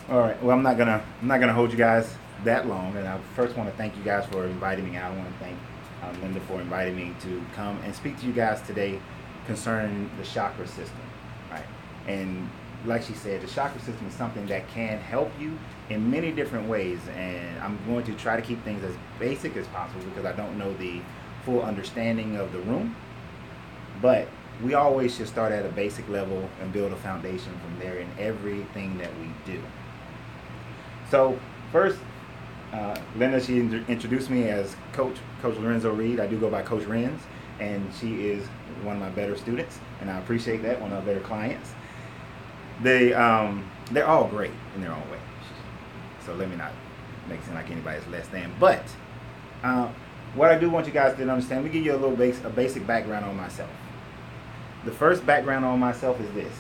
All right. Well, I'm not gonna hold you guys that long, and I first want to thank you guys for inviting me out. I want to thank Linda for inviting me to come and speak to you guys today concerning the chakra system, right? And like she said, the chakra system is something that can help you in many different ways, and I'm going to try to keep things as basic as possible because I don't know the full understanding of the room. But we always should start at a basic level and build a foundation from there in everything that we do. So first, Linda, she introduced me as Coach Lorenzo Reed. I do go by Coach Renz, and she is one of my better students, and I appreciate that. One of my better clients. They're all great in their own way. So let me not make it seem like anybody's less than. But uh, what I do want you guys to understand, we give you a basic background on myself. The first background on myself is this: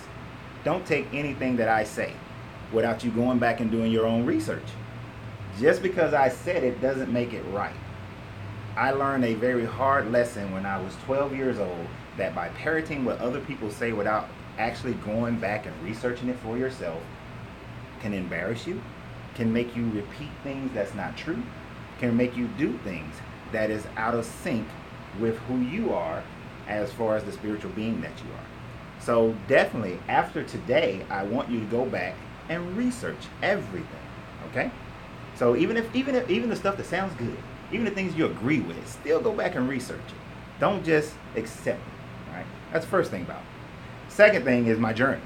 don't take anything that I say without you going back and doing your own research. Just because I said it doesn't make it right. I learned a very hard lesson when I was 12 years old that by parroting what other people say without actually going back and researching it for yourself can embarrass you, can make you repeat things that's not true, can make you do things that is out of sync with who you are as far as the spiritual being that you are. So definitely after today, I want you to go back and research everything. Okay? So even the stuff that sounds good, even the things you agree with, still go back and research it. Don't just accept it. All right? That's the first thing about it. Second thing is my journey.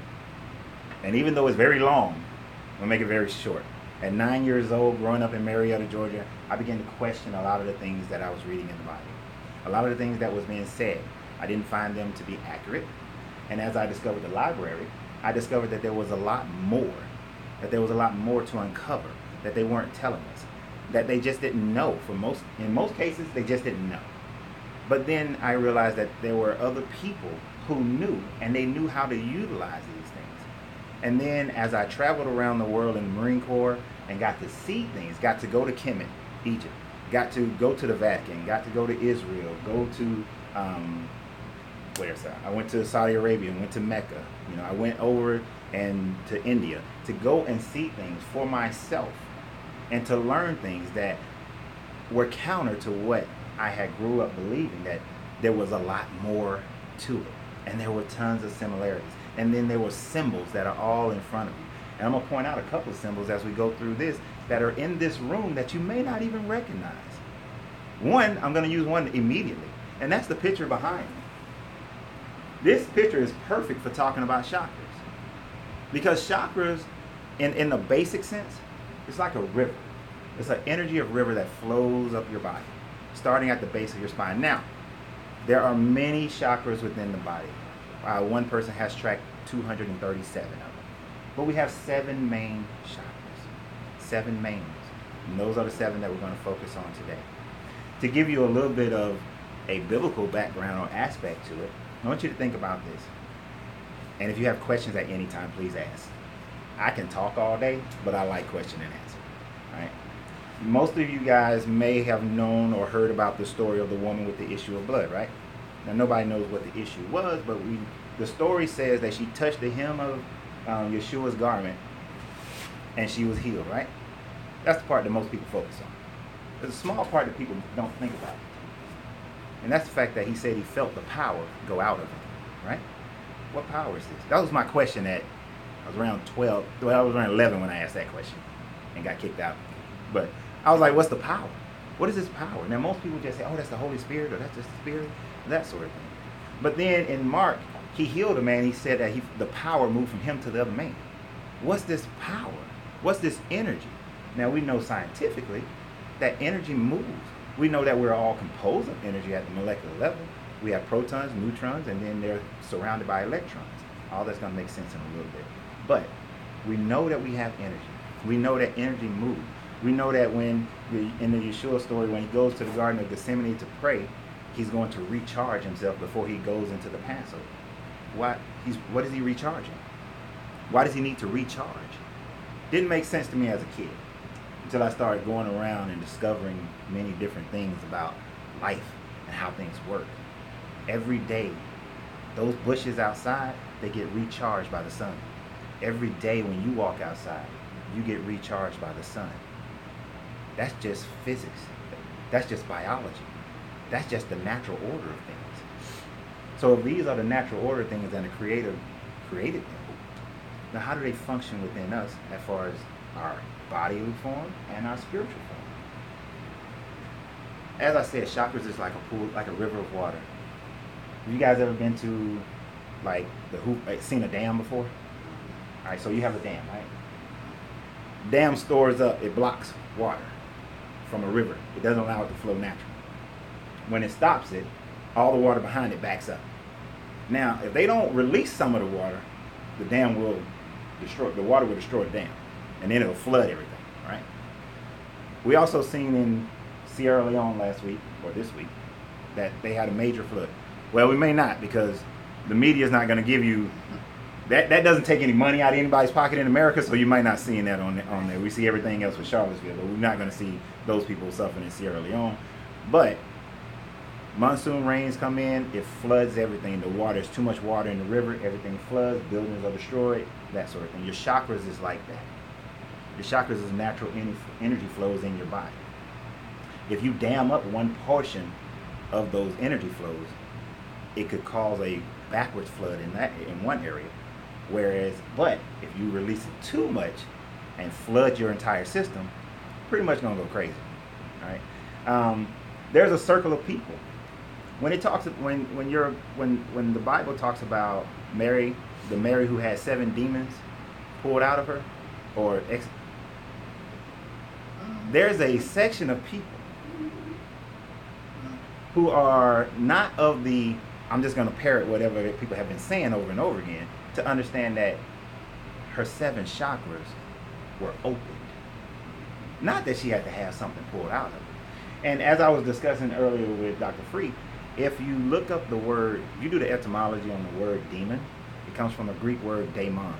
And even though it's very long, I'll make it very short. At 9 years old, growing up in Marietta, Georgia, I began to question a lot of the things that I was reading in the Bible. A lot of the things that was being said, I didn't find them to be accurate. And as I discovered the library, I discovered that there was a lot more, that there was a lot more to uncover, that they weren't telling us, that they just didn't know. In most cases, they just didn't know. But then I realized that there were other people who knew, and they knew how to utilize these things. And then as I traveled around the world in the Marine Corps and got to see things, got to go to Kemet, Egypt, got to go to the Vatican, got to go to Israel, go to where's that? I went to Saudi Arabia, went to Mecca. I went over and to India to go and see things for myself and to learn things that were counter to what I had grew up believing, that there was a lot more to it. And there were tons of similarities. And then there were symbols that are all in front of you. And I'm going to point out a couple of symbols as we go through this that are in this room that you may not even recognize. One, I'm going to use one immediately, and that's the picture behind me. This picture is perfect for talking about chakras. Because chakras, in the basic sense, it's like a river. It's an energy of river that flows up your body, starting at the base of your spine. Now, there are many chakras within the body. One person has tracked 237 of them. But we have 7 main chakras. 7 main ones. And those are the 7 that we're going to focus on today. To give you a little bit of a biblical background or aspect to it, I want you to think about this. And if you have questions at any time, please ask. I can talk all day, but I like question and answer. All right? Most of you guys may have known or heard about the story of the woman with the issue of blood, right? Now, nobody knows what the issue was, but the story says that she touched the hem of Yeshua's garment and she was healed, right? That's the part that most people focus on. There's a small part that people don't think about. And that's the fact that he said he felt the power go out of him, right? What power is this? That was my question I was around 12, well, I was around 11 when I asked that question and got kicked out. But I was like, what's the power? What is this power? Now, most people just say, oh, that's the Holy Spirit, or that's just the Spirit, that sort of thing. But then in Mark, he healed a man. He said that the power moved from him to the other man. What's this power? What's this energy? Now, we know scientifically that energy moves. We know that we're all composed of energy at the molecular level. We have protons, neutrons, and then they're surrounded by electrons. All that's going to make sense in a little bit. But we know that we have energy. We know that energy moves. We know that in the Yeshua story, when he goes to the Garden of Gethsemane to pray, he's going to recharge himself before he goes into the Passover. What is he recharging? Why does he need to recharge? Didn't make sense to me as a kid until I started going around and discovering many different things about life and how things work. Every day, those bushes outside, they get recharged by the sun. Every day when you walk outside, you get recharged by the sun. That's just physics. That's just biology. That's just the natural order of things. So if these are the natural order of things and the Creator created them, now how do they function within us as far as our bodily form and our spiritual form? As I said, chakras is like a pool, like a river of water. Have you guys ever been to like seen a dam before? All right, so you have a dam, right? Dam stores up, it blocks water from a river. It doesn't allow it to flow naturally. When it stops it, all the water behind it backs up. Now, if they don't release some of the water, the dam will destroy, the water will destroy the dam, and then it'll flood everything, right? We also seen in Sierra Leone last week, or this week, that they had a major flood. Well, we may not, because the media is not going to give you, that doesn't take any money out of anybody's pocket in America, so you might not see that on there. We see everything else with Charlottesville, but we're not going to see those people suffering in Sierra Leone. But monsoon rains come in, it floods everything. The water, there's too much water in the river, everything floods, buildings are destroyed, that sort of thing. Your chakras is like that. Your chakras is natural energy flows in your body. If you dam up one portion of those energy flows, it could cause a backwards flood in one area. But if you release it too much and flood your entire system, pretty much gonna go crazy. All right. There's a circle of people. When it talks, when the Bible talks about Mary, the Mary who had 7 demons pulled out of her, there's a section of people who are not of the, I'm just going to parrot whatever people have been saying over and over again, to understand that her 7 chakras were opened. Not that she had to have something pulled out of her. And as I was discussing earlier with Dr. Free, if you look up the word, you do the etymology on the word demon, it comes from the Greek word daemon.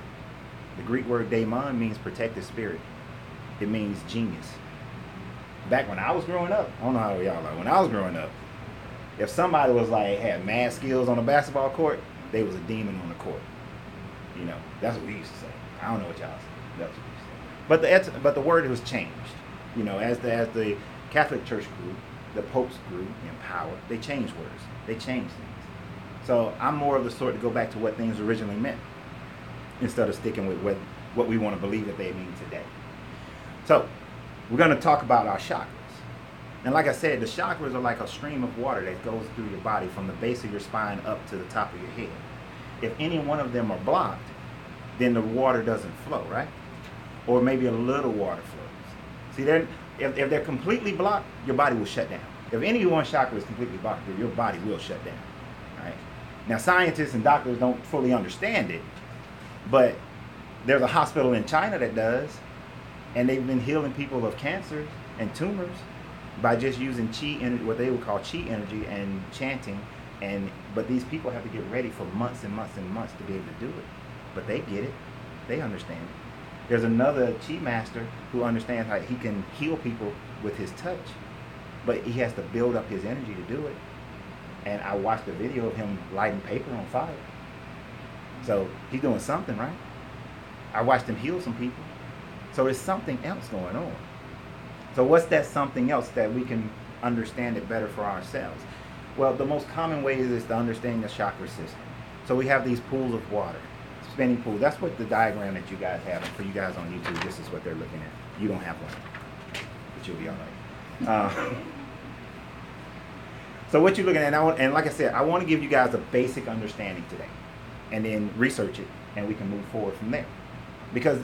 The Greek word daemon means protective spirit. It means genius. Back when I was growing up, I don't know how y'all are, when I was growing up, if somebody was like, had mad skills on a basketball court, they was a demon on the court. You know, that's what we used to say. I don't know what y'all say. That's what we used to say. But the word was changed. You know, as the Catholic Church grew, the popes grew in power, they changed words. They changed things. So I'm more of the sort to go back to what things originally meant, instead of sticking with what we want to believe that they mean today. So we're going to talk about our chakras. And like I said, the chakras are like a stream of water that goes through your body from the base of your spine up to the top of your head. If any one of them are blocked, then the water doesn't flow, right? Or maybe a little water flows. See, if they're completely blocked, your body will shut down. If any one chakra is completely blocked, your body will shut down, right? Now, scientists and doctors don't fully understand it, but there's a hospital in China that does, and they've been healing people of cancer and tumors by just using chi energy, what they would call chi energy, and chanting. But these people have to get ready for months and months and months to be able to do it. But they get it. They understand it. There's another chi master who understands how he can heal people with his touch, but he has to build up his energy to do it. And I watched a video of him lighting paper on fire. So he's doing something, right? I watched him heal some people. So there's something else going on. So what's that something else that we can understand it better for ourselves? Well, the most common way is to understand the chakra system. So we have these pools of water, spinning pools. That's what the diagram that you guys have. And for you guys on YouTube, this is what they're looking at. You don't have one, but you'll be all right. So what you're looking at, and like I said, I want to give you guys a basic understanding today, and then research it, and we can move forward from there. Because,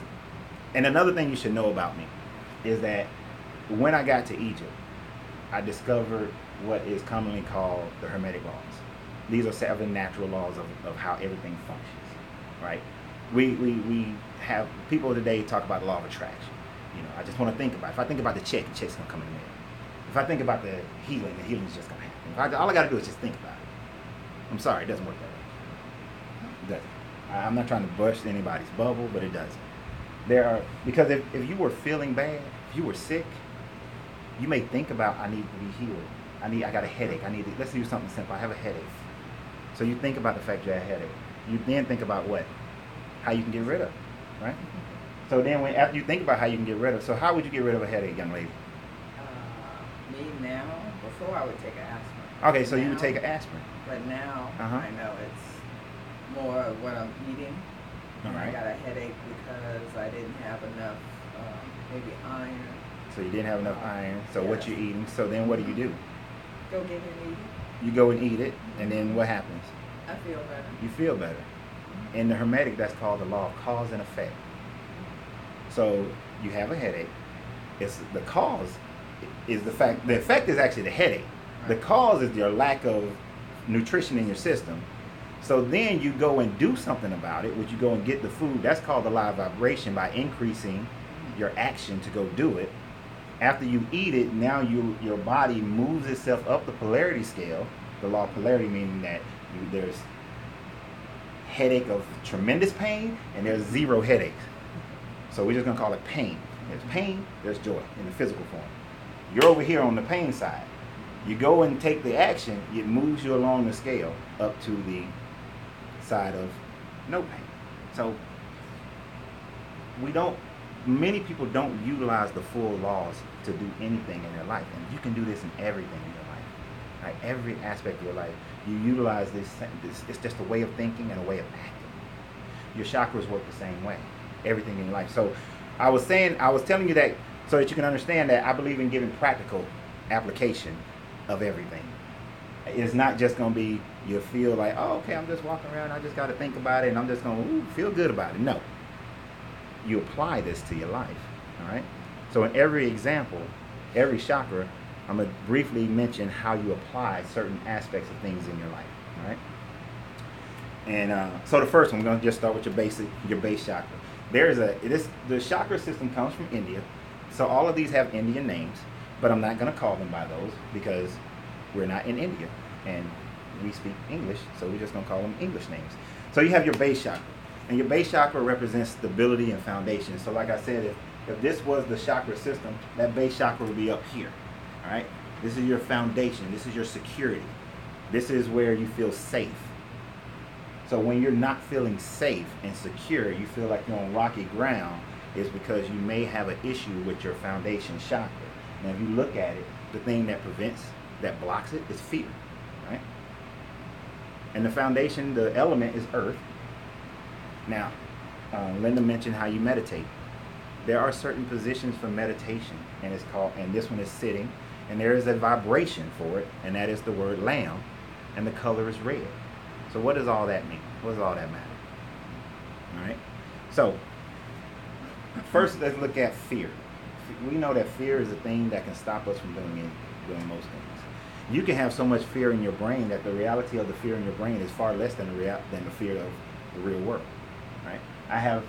and another thing you should know about me is that when I got to Egypt, I discovered what is commonly called the Hermetic laws. These are 7 natural laws of how everything functions, right? We have, people today talk about the law of attraction. You know, I just want to think about it. If I think about the check's going to come in the mail. If I think about the healing's just going to happen. All I got to do is just think about it. I'm sorry, it doesn't work that way. It doesn't. I'm not trying to burst anybody's bubble, but it doesn't. Because if you were feeling bad, if you were sick, you may think about, I need to be healed. I got a headache. Let's do something simple. I have a headache. So you think about the fact you have a headache. You then think about what? How you can get rid of it, right? So then, after you think about how you can get rid of, so how would you get rid of a headache, young lady? Me now, before I would take an aspirin. Okay, so you would take an aspirin. But now I know it's more of what I'm eating. All right. I got a headache because I didn't have enough, maybe iron. So you didn't have enough iron. So yes. what you eating? So then what do? Go get it and eat it. You go and eat it, and then what happens? I feel better. You feel better. In the Hermetic, that's called the law of cause and effect. So you have a headache. It's the cause is the fact. The effect is actually the headache. Right. The cause is your lack of nutrition in your system. So then you go and do something about it, which you go and get the food. That's called the law of vibration, by increasing your action to go do it. After you eat it, now your body moves itself up the polarity scale. The law of polarity meaning that there's headache of tremendous pain and there's zero headaches. So we're just going to call it pain. There's pain, there's joy in the physical form. You're over here on the pain side. You go and take the action, it moves you along the scale up to the side of no pain. So many people don't utilize the full laws to do anything in their life. And you can do this in everything in your life. Like every aspect of your life, you utilize this. It's just a way of thinking and a way of acting. Your chakras work the same way. Everything in your life. So I was telling you that so that you can understand that I believe in giving practical application of everything. It's not just going to be you feel like, oh, okay, I'm just walking around, I just got to think about it, and I'm just going to feel good about it. No. You apply this to your life, all right? So in every example, every chakra, I'm going to briefly mention how you apply certain aspects of things in your life, all right? And so the first one, we're going to just start with your base chakra. The chakra system comes from India, so all of these have Indian names, but I'm not going to call them by those because we're not in India, and we speak English, so we're just going to call them English names. So you have your base chakra. And your base chakra represents stability and foundation. So like I said, if this was the chakra system, that base chakra would be up here. All right? This is your foundation. This is your security. This is where you feel safe. So when you're not feeling safe and secure, you feel like you're on rocky ground, is because you may have an issue with your foundation chakra. Now if you look at it, the thing that blocks it is fear. Right? And the foundation, the element is earth. Now, Linda mentioned how you meditate. There are certain positions for meditation, and this one is sitting, and there is a vibration for it, and that is the word lamb, and the color is red. So what does all that mean? What does all that matter? All right. So first, let's look at fear. We know that fear is a thing that can stop us from doing most things. You can have so much fear in your brain that the reality of the fear in your brain is far less than the fear of the real world. Right? I have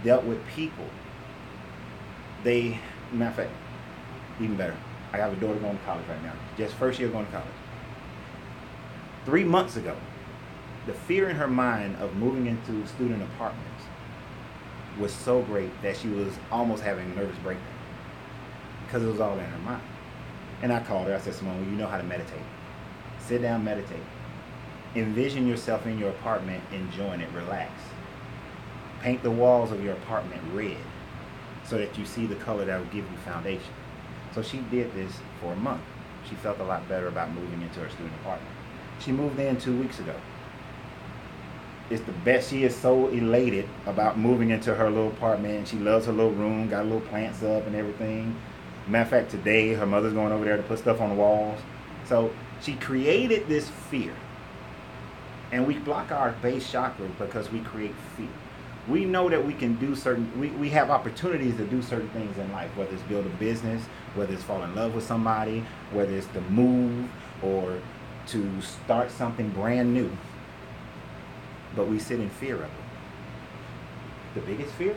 dealt with people. Matter of fact, even better, I have a daughter going to college right now. Just first year going to college. 3 months ago, the fear in her mind of moving into student apartments was so great that she was almost having a nervous breakdown because it was all in her mind. And I called her. I said, Simone, you know how to meditate. Sit down, meditate. Envision yourself in your apartment, enjoying it, relax. Paint the walls of your apartment red so that you see the color that will give you foundation. So she did this for a month. She felt a lot better about moving into her student apartment. She moved in 2 weeks ago. It's the best. She is so elated about moving into her little apartment. She loves her little room, got little plants up and everything. Matter of fact, today her mother's going over there to put stuff on the walls. So she created this fear. And we block our base chakra because we create fear. We know that we can do we have opportunities to do certain things in life, whether it's build a business, whether it's fall in love with somebody, whether it's to move or to start something brand new. But we sit in fear of it. The biggest fear?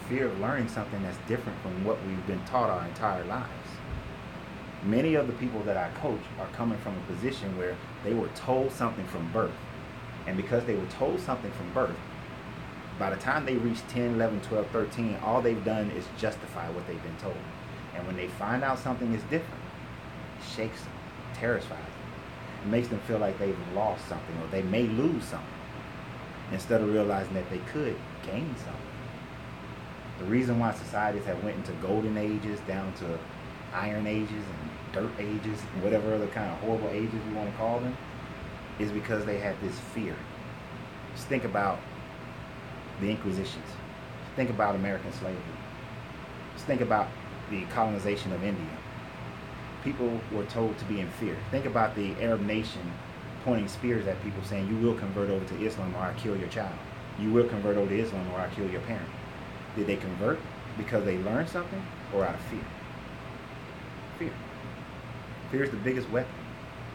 Fear of learning something that's different from what we've been taught our entire lives. Many of the people that I coach are coming from a position where they were told something from birth. And because they were told something from birth, by the time they reach 10, 11, 12, 13, all they've done is justify what they've been told. And when they find out something is different, it shakes them, terrifies them. It makes them feel like they've lost something or they may lose something, instead of realizing that they could gain something. The reason why societies have went into golden ages down to iron ages and dirt ages, and whatever other kind of horrible ages you want to call them, is because they had this fear. Just think about the Inquisitions. Think about American slavery. Just think about the colonization of India. People were told to be in fear. Think about the Arab nation pointing spears at people saying, you will convert over to Islam or I'll kill your child. You will convert over to Islam or I'll kill your parent. Did they convert because they learned something or out of fear? Fear. Fear is the biggest weapon.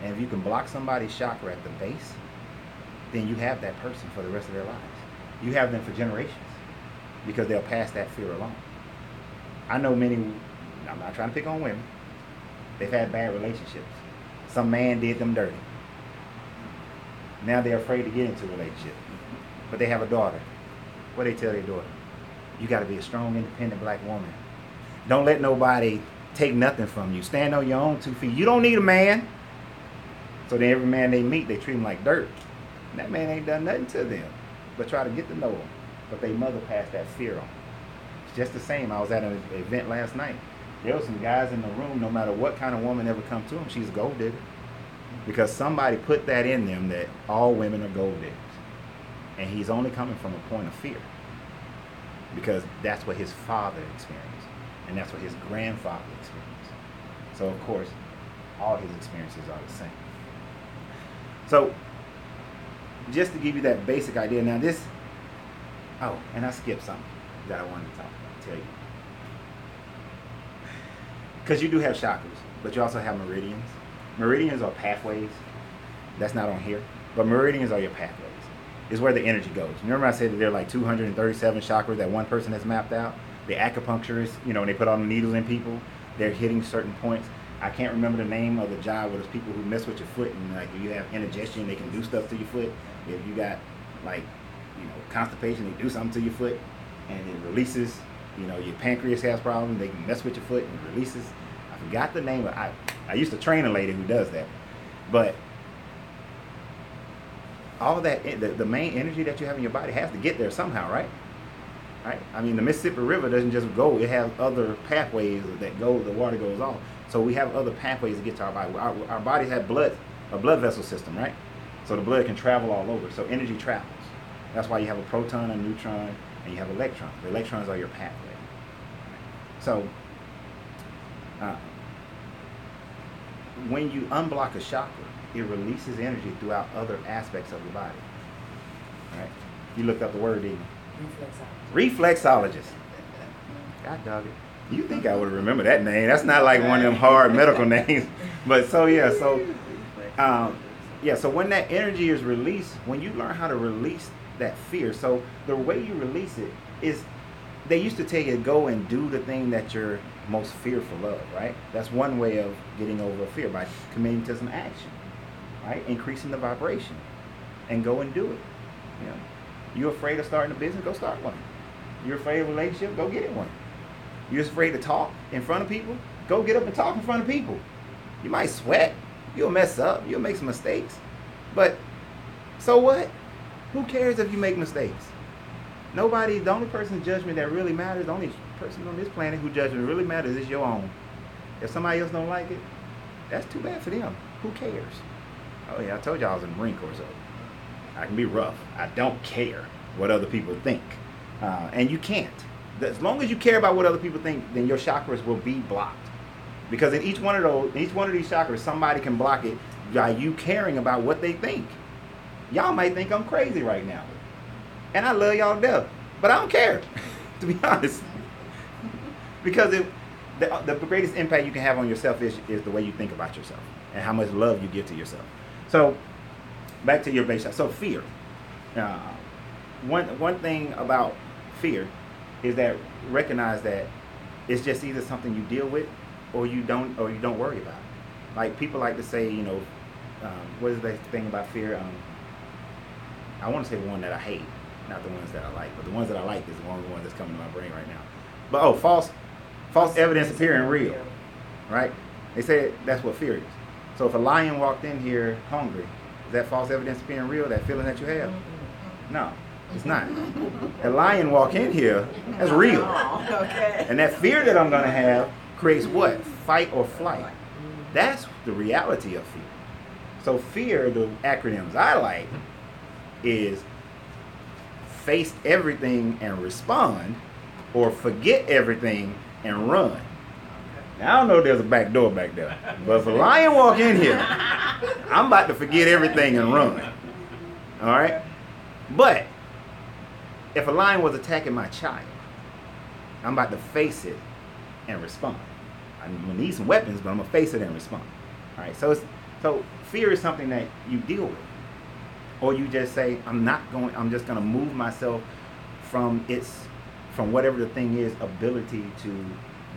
And if you can block somebody's chakra at the base, then you have that person for the rest of their lives. You have them for generations because they'll pass that fear along. I know many, I'm not trying to pick on women, they've had bad relationships. Some man did them dirty. Now they're afraid to get into a relationship. But they have a daughter. What do they tell their daughter? You got to be a strong, independent black woman. Don't let nobody take nothing from you. Stand on your own 2 feet. You don't need a man. So then every man they meet, they treat him like dirt. And that man ain't done nothing to them, but try to get to know him. But their mother passed that fear on. It's just the same. I was at an event last night. There were some guys in the room, no matter what kind of woman ever come to them, she's a gold digger. Because somebody put that in them that all women are gold diggers. And he's only coming from a point of fear. Because that's what his father experienced. And that's what his grandfather experienced. So of course, all his experiences are the same. So, just to give you that basic idea. Now this, oh, and I skipped something that I wanted to tell you. Because you do have chakras, but you also have meridians. Meridians are pathways. That's not on here. But meridians are your pathways. It's where the energy goes. Remember I said that there are like 237 chakras that one person has mapped out? The acupuncturists, you know, when they put all the needles in people, they're hitting certain points. I can't remember the name of the job where there's people who mess with your foot and like if you have indigestion, they can do stuff to your foot. If you got like, you know, constipation, they do something to your foot and it releases, you know, your pancreas has problems, they can mess with your foot and it releases. I forgot the name of I used to train a lady who does that. But all of that, the main energy that you have in your body has to get there somehow, right? Right? I mean, the Mississippi River doesn't just go. It has other pathways that go, the water goes off. So we have other pathways to get to our body. Our bodies have a blood vessel system, right? So the blood can travel all over. So energy travels. That's why you have a proton, a neutron, and you have electrons. The electrons are your pathway. So when you unblock a chakra, it releases energy throughout other aspects of your body. Right? You looked up the word, didn't you? Reflexologist. God dog it. You think I would remember that name? That's not like one of them hard medical names. But so yeah, so when that energy is released, when you learn how to release that fear, so the way you release it is, they used to tell you to go and do the thing that you're most fearful of, right? That's one way of getting over a fear, by committing to some action, right? Increasing the vibration, and go and do it. You know, you're afraid of starting a business, go start one. You're afraid of a relationship, go get it one. You're afraid to talk in front of people, go get up and talk in front of people. You might sweat, you'll mess up, you'll make some mistakes, but so what? Who cares if you make mistakes? Nobody, the only person's judgment that really matters, the only person on this planet whose judgment really matters is your own. If somebody else don't like it, that's too bad for them. Who cares? Oh yeah, I told you I was in the Marine Corps, so I can be rough. I don't care what other people think. And you can't. As long as you care about what other people think, then your chakras will be blocked. Because in each one of these chakras, somebody can block it by you caring about what they think. Y'all might think I'm crazy right now. And I love y'all to death. But I don't care, to be honest. Because the greatest impact you can have on yourself is the way you think about yourself and how much love you give to yourself. So, back to your base. So fear. One thing about fear is that recognize that it's just either something you deal with or you don't worry about it. Like people like to say, you know, what is that thing about fear? I want to say the one that I hate, not the ones that I like, but the ones that I like is the one that's coming to my brain right now. But false evidence appearing real, right? They say that's what fear is. So if a lion walked in here hungry, is that false evidence appearing real? That feeling that you have? No. It's not. A lion walk in here, that's real. Oh, okay. And that fear that I'm going to have creates what? Fight or flight. That's the reality of fear. So fear, the acronyms I like, is face everything and respond, or forget everything and run. Now, I don't know if there's a back door back there, but if a lion walk in here, I'm about to forget everything and run. All right? But if a lion was attacking my child, I'm about to face it and respond. I'm gonna need some weapons, but I'm gonna face it and respond. All right. So fear is something that you deal with, or you just say, I'm just gonna move myself from whatever the thing is, ability to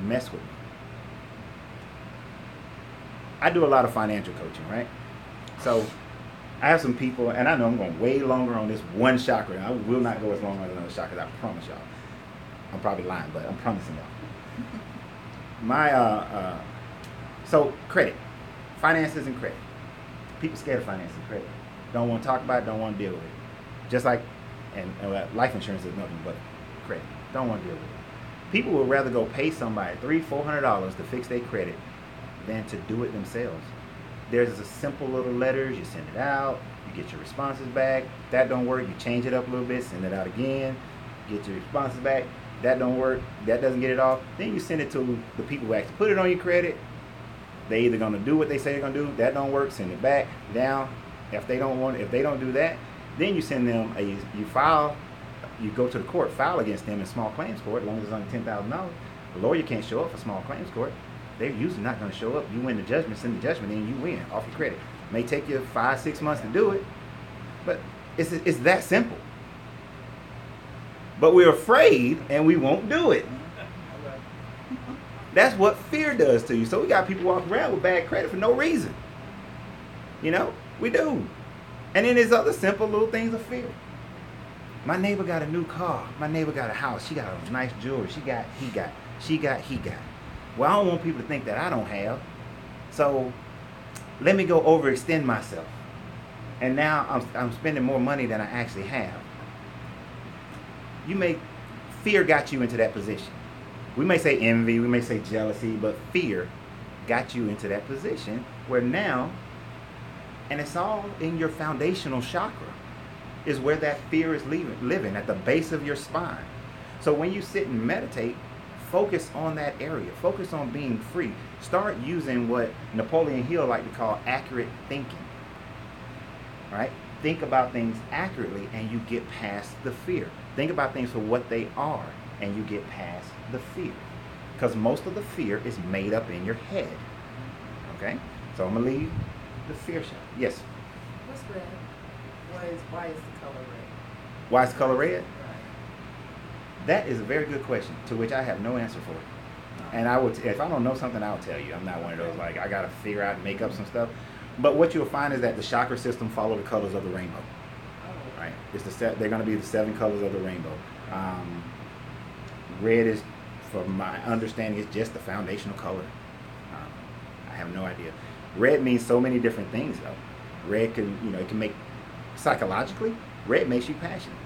mess with me. I do a lot of financial coaching, right? So I have some people, and I know I'm going way longer on this one chakra. I will not go as long as another chakra, I promise y'all. I'm probably lying, but I'm promising y'all. So credit, finances and credit. People scared of finance and credit. Don't want to talk about it, don't want to deal with it. Just like, and life insurance is nothing but credit. Don't want to deal with it. People would rather go pay somebody $300-400 to fix their credit than to do it themselves. There's a simple little letters, you send it out, you get your responses back. That don't work, you change it up a little bit, send it out again, get your responses back. That don't work, that doesn't get it off. Then you send it to the people who actually put it on your credit. They either gonna do what they say they're gonna do, that don't work, send it back, down. If they don't do that, then you send them you go to the court, file against them in small claims court, as long as it's under $10,000. The lawyer can't show up for small claims court. They're usually not going to show up. You win the judgment, send the judgment, and you win off your credit. It may take you 5-6 months to do it, but it's that simple. But we're afraid and we won't do it. That's what fear does to you. So we got people walking around with bad credit for no reason. You know, we do. And then there's other simple little things of fear. My neighbor got a new car. My neighbor got a house. She got a nice jewelry. He got. Well, I don't want people to think that I don't have. So let me go overextend myself. And now I'm spending more money than I actually have. Fear got you into that position. We may say envy, we may say jealousy, but fear got you into that position where now, and it's all in your foundational chakra, is where that fear is living at the base of your spine. So when you sit and meditate, focus on that area. Focus on being free. Start using what Napoleon Hill liked to call accurate thinking. Right? Think about things accurately and you get past the fear. Think about things for what they are and you get past the fear. Because most of the fear is made up in your head. Okay? So I'm going to leave the fear shot. Yes? What's red? Why is the color red? Why is the color red? Right. That is a very good question, to which I have no answer for. And if I don't know something, I'll tell you. I'm not one of those, like, I got to figure out and make up some stuff. But what you'll find is that the chakra system follow the colors of the rainbow. Oh. Right? They're going to be the 7 colors of the rainbow. Red is, from my understanding, is just the foundational color. I have no idea. Red means so many different things, though. Red can, it can make, psychologically, red makes you passionate.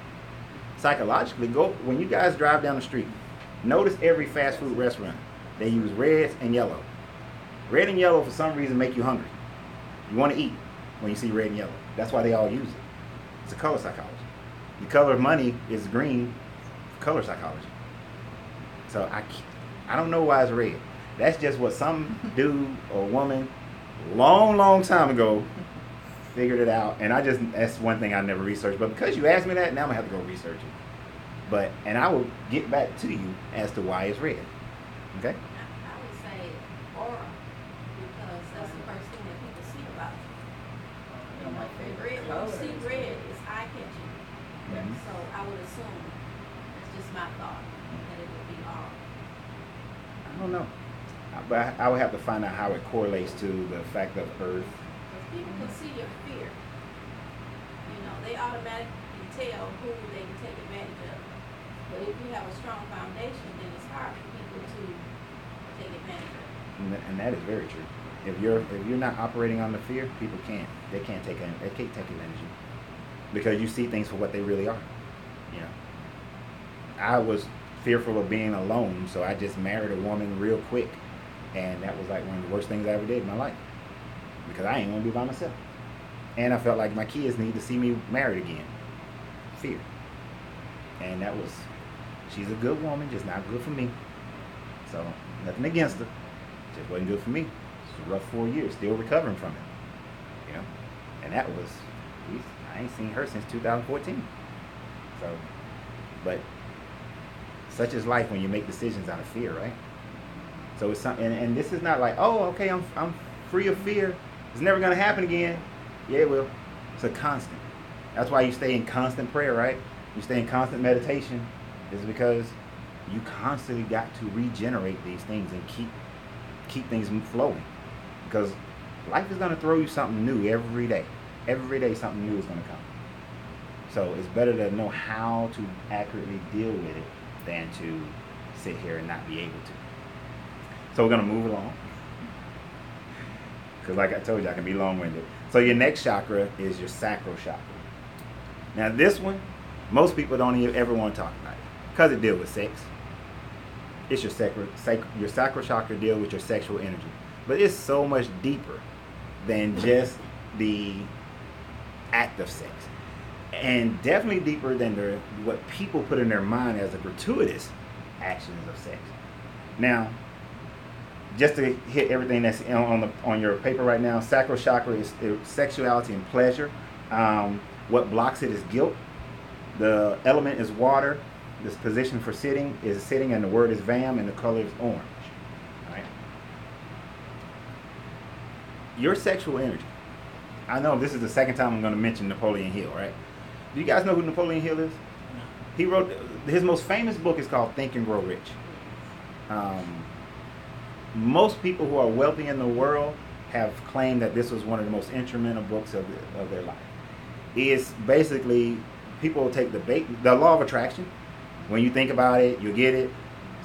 Psychologically, when you guys drive down the street, notice every fast food restaurant, they use reds and yellow. Red and yellow, for some reason, make you hungry. You want to eat when you see red and yellow. That's why they all use it. It's a color psychology. The color of money is green, color psychology. So I don't know why it's red. That's just what some dude or woman long time ago figured it out. And that's one thing I never researched. But because you asked me that, now I'm going to have to go research it. And I will get back to you as to why it's red. Okay? I would say aura, because that's the first thing that people see about you. One of my favorite Red, when you colors. see red, it's eye-catching. Mhm. So I would assume, it's just my thought, that it would be aura. I don't know. But I would have to find out how it correlates to the fact of Earth. Because people can see your fear. They automatically tell who they can take advantage of. But if you have a strong foundation, then it's hard for people to take advantage of it. And that is very true. If you're not operating on the fear, people can't. They can't take advantage of you. Because you see things for what they really are. You know, I was fearful of being alone, so I just married a woman real quick, and that was like one of the worst things I ever did in my life because I ain't want to be by myself, and I felt like my kids need to see me married again. Fear, and that was. She's a good woman, just not good for me. So nothing against her, just wasn't good for me. It's a rough 4 years, still recovering from it. You know, and that was. I ain't seen her since 2014. So, but such is life when you make decisions out of fear, right? So it's something, and this is not like, oh, okay, I'm free of fear. It's never gonna happen again. Yeah, it will. It's a constant. That's why you stay in constant prayer, right? You stay in constant meditation, is because you constantly got to regenerate these things and keep things flowing. Because life is gonna throw you something new every day. Every day something new is gonna come. So it's better to know how to accurately deal with it than to sit here and not be able to. So we're going to move along. Because like I told you, I can be long-winded. So your next chakra is your sacral chakra. Now this one, most people don't even ever want to talk about it. Because it deals with sex. It's your sacral chakra deals with your sexual energy. But it's so much deeper than just the act of sex. And definitely deeper than what people put in their mind as a gratuitous actions of sex. Now, just to hit everything that's on your paper right now, sacral chakra is sexuality and pleasure. What blocks it is guilt. The element is water. This position for sitting is sitting, and the word is vam, and the color is orange. All right. Your sexual energy. I know this is the second time I'm going to mention Napoleon Hill, right? Do you guys know who Napoleon Hill is? He wrote, his most famous book is called Think and Grow Rich. Most people who are wealthy in the world have claimed that this was one of the most instrumental books of their life. It's basically, people will take the law of attraction. When you think about it, you get it.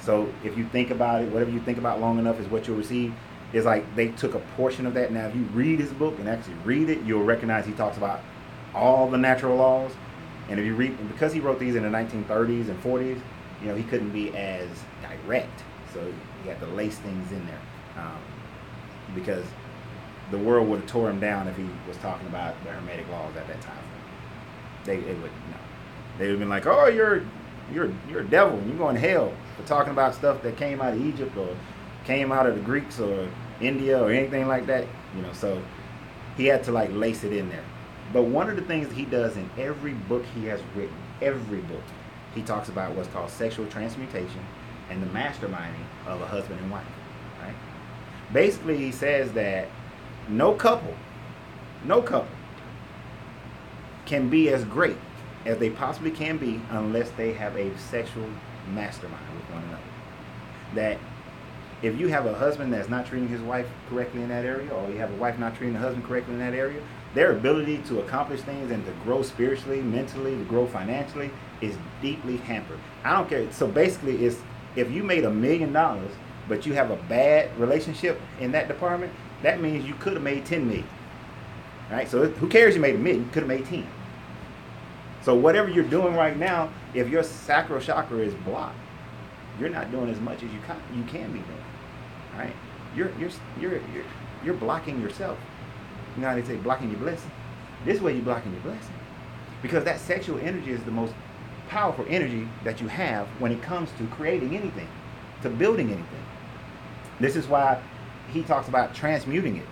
So if you think about it, whatever you think about long enough is what you'll receive. It's like they took a portion of that. Now, if you read his book and actually read it, you'll recognize he talks about all the natural laws. And if you read, because he wrote these in the 1930s and 40s, you know, he couldn't be as direct. So he had to lace things in there, because the world would have tore him down if he was talking about the Hermetic laws at that time. They wouldn't know. They would have been like, oh, you're a devil and you're going to hell for talking about stuff that came out of Egypt or came out of the Greeks or India or anything like that. You know, so he had to like lace it in there. But one of the things that he does in every book he has written, every book, he talks about what's called sexual transmutation and the masterminding of a husband and wife, right? Basically, he says that no couple can be as great as they possibly can be unless they have a sexual mastermind with one another. That if you have a husband that's not treating his wife correctly in that area, or you have a wife not treating the husband correctly in that area, their ability to accomplish things and to grow spiritually, mentally, to grow financially is deeply hampered. I don't care. So basically, it's if you made $1 million, but you have a bad relationship in that department, that means you could have made 10 million. Right? So who cares you made $1 million? You could have made 10. So whatever you're doing right now, if your sacral chakra is blocked, you're not doing as much as you can be doing. Right? You're blocking yourself. You know how they say blocking your blessing? This way you're blocking your blessing. Because that sexual energy is the most powerful energy that you have when it comes to creating anything, to building anything. This is why he talks about transmuting it,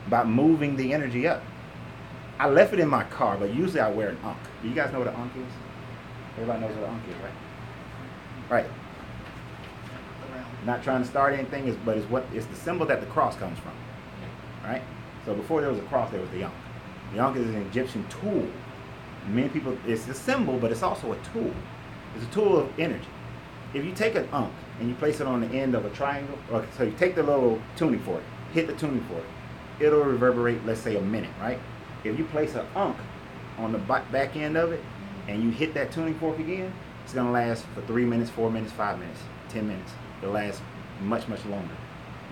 about moving the energy up. I left it in my car, but usually I wear an ankh. Do you guys know what an ankh is? Everybody knows what an ankh is, right? Right. Not trying to start anything, but it's the symbol that the cross comes from. Right? So before there was a cross, there was the ankh. The ankh is an Egyptian tool. Many people, it's a symbol, but it's also a tool. It's a tool of energy. If you take an ankh and you place it on the end of a triangle, so you take the little tuning fork, hit the tuning fork, it'll reverberate, let's say, a minute, right? If you place an ankh on the back end of it and you hit that tuning fork again, it's going to last for 3 minutes, 4 minutes, 5 minutes, 10 minutes. It'll last much, much longer.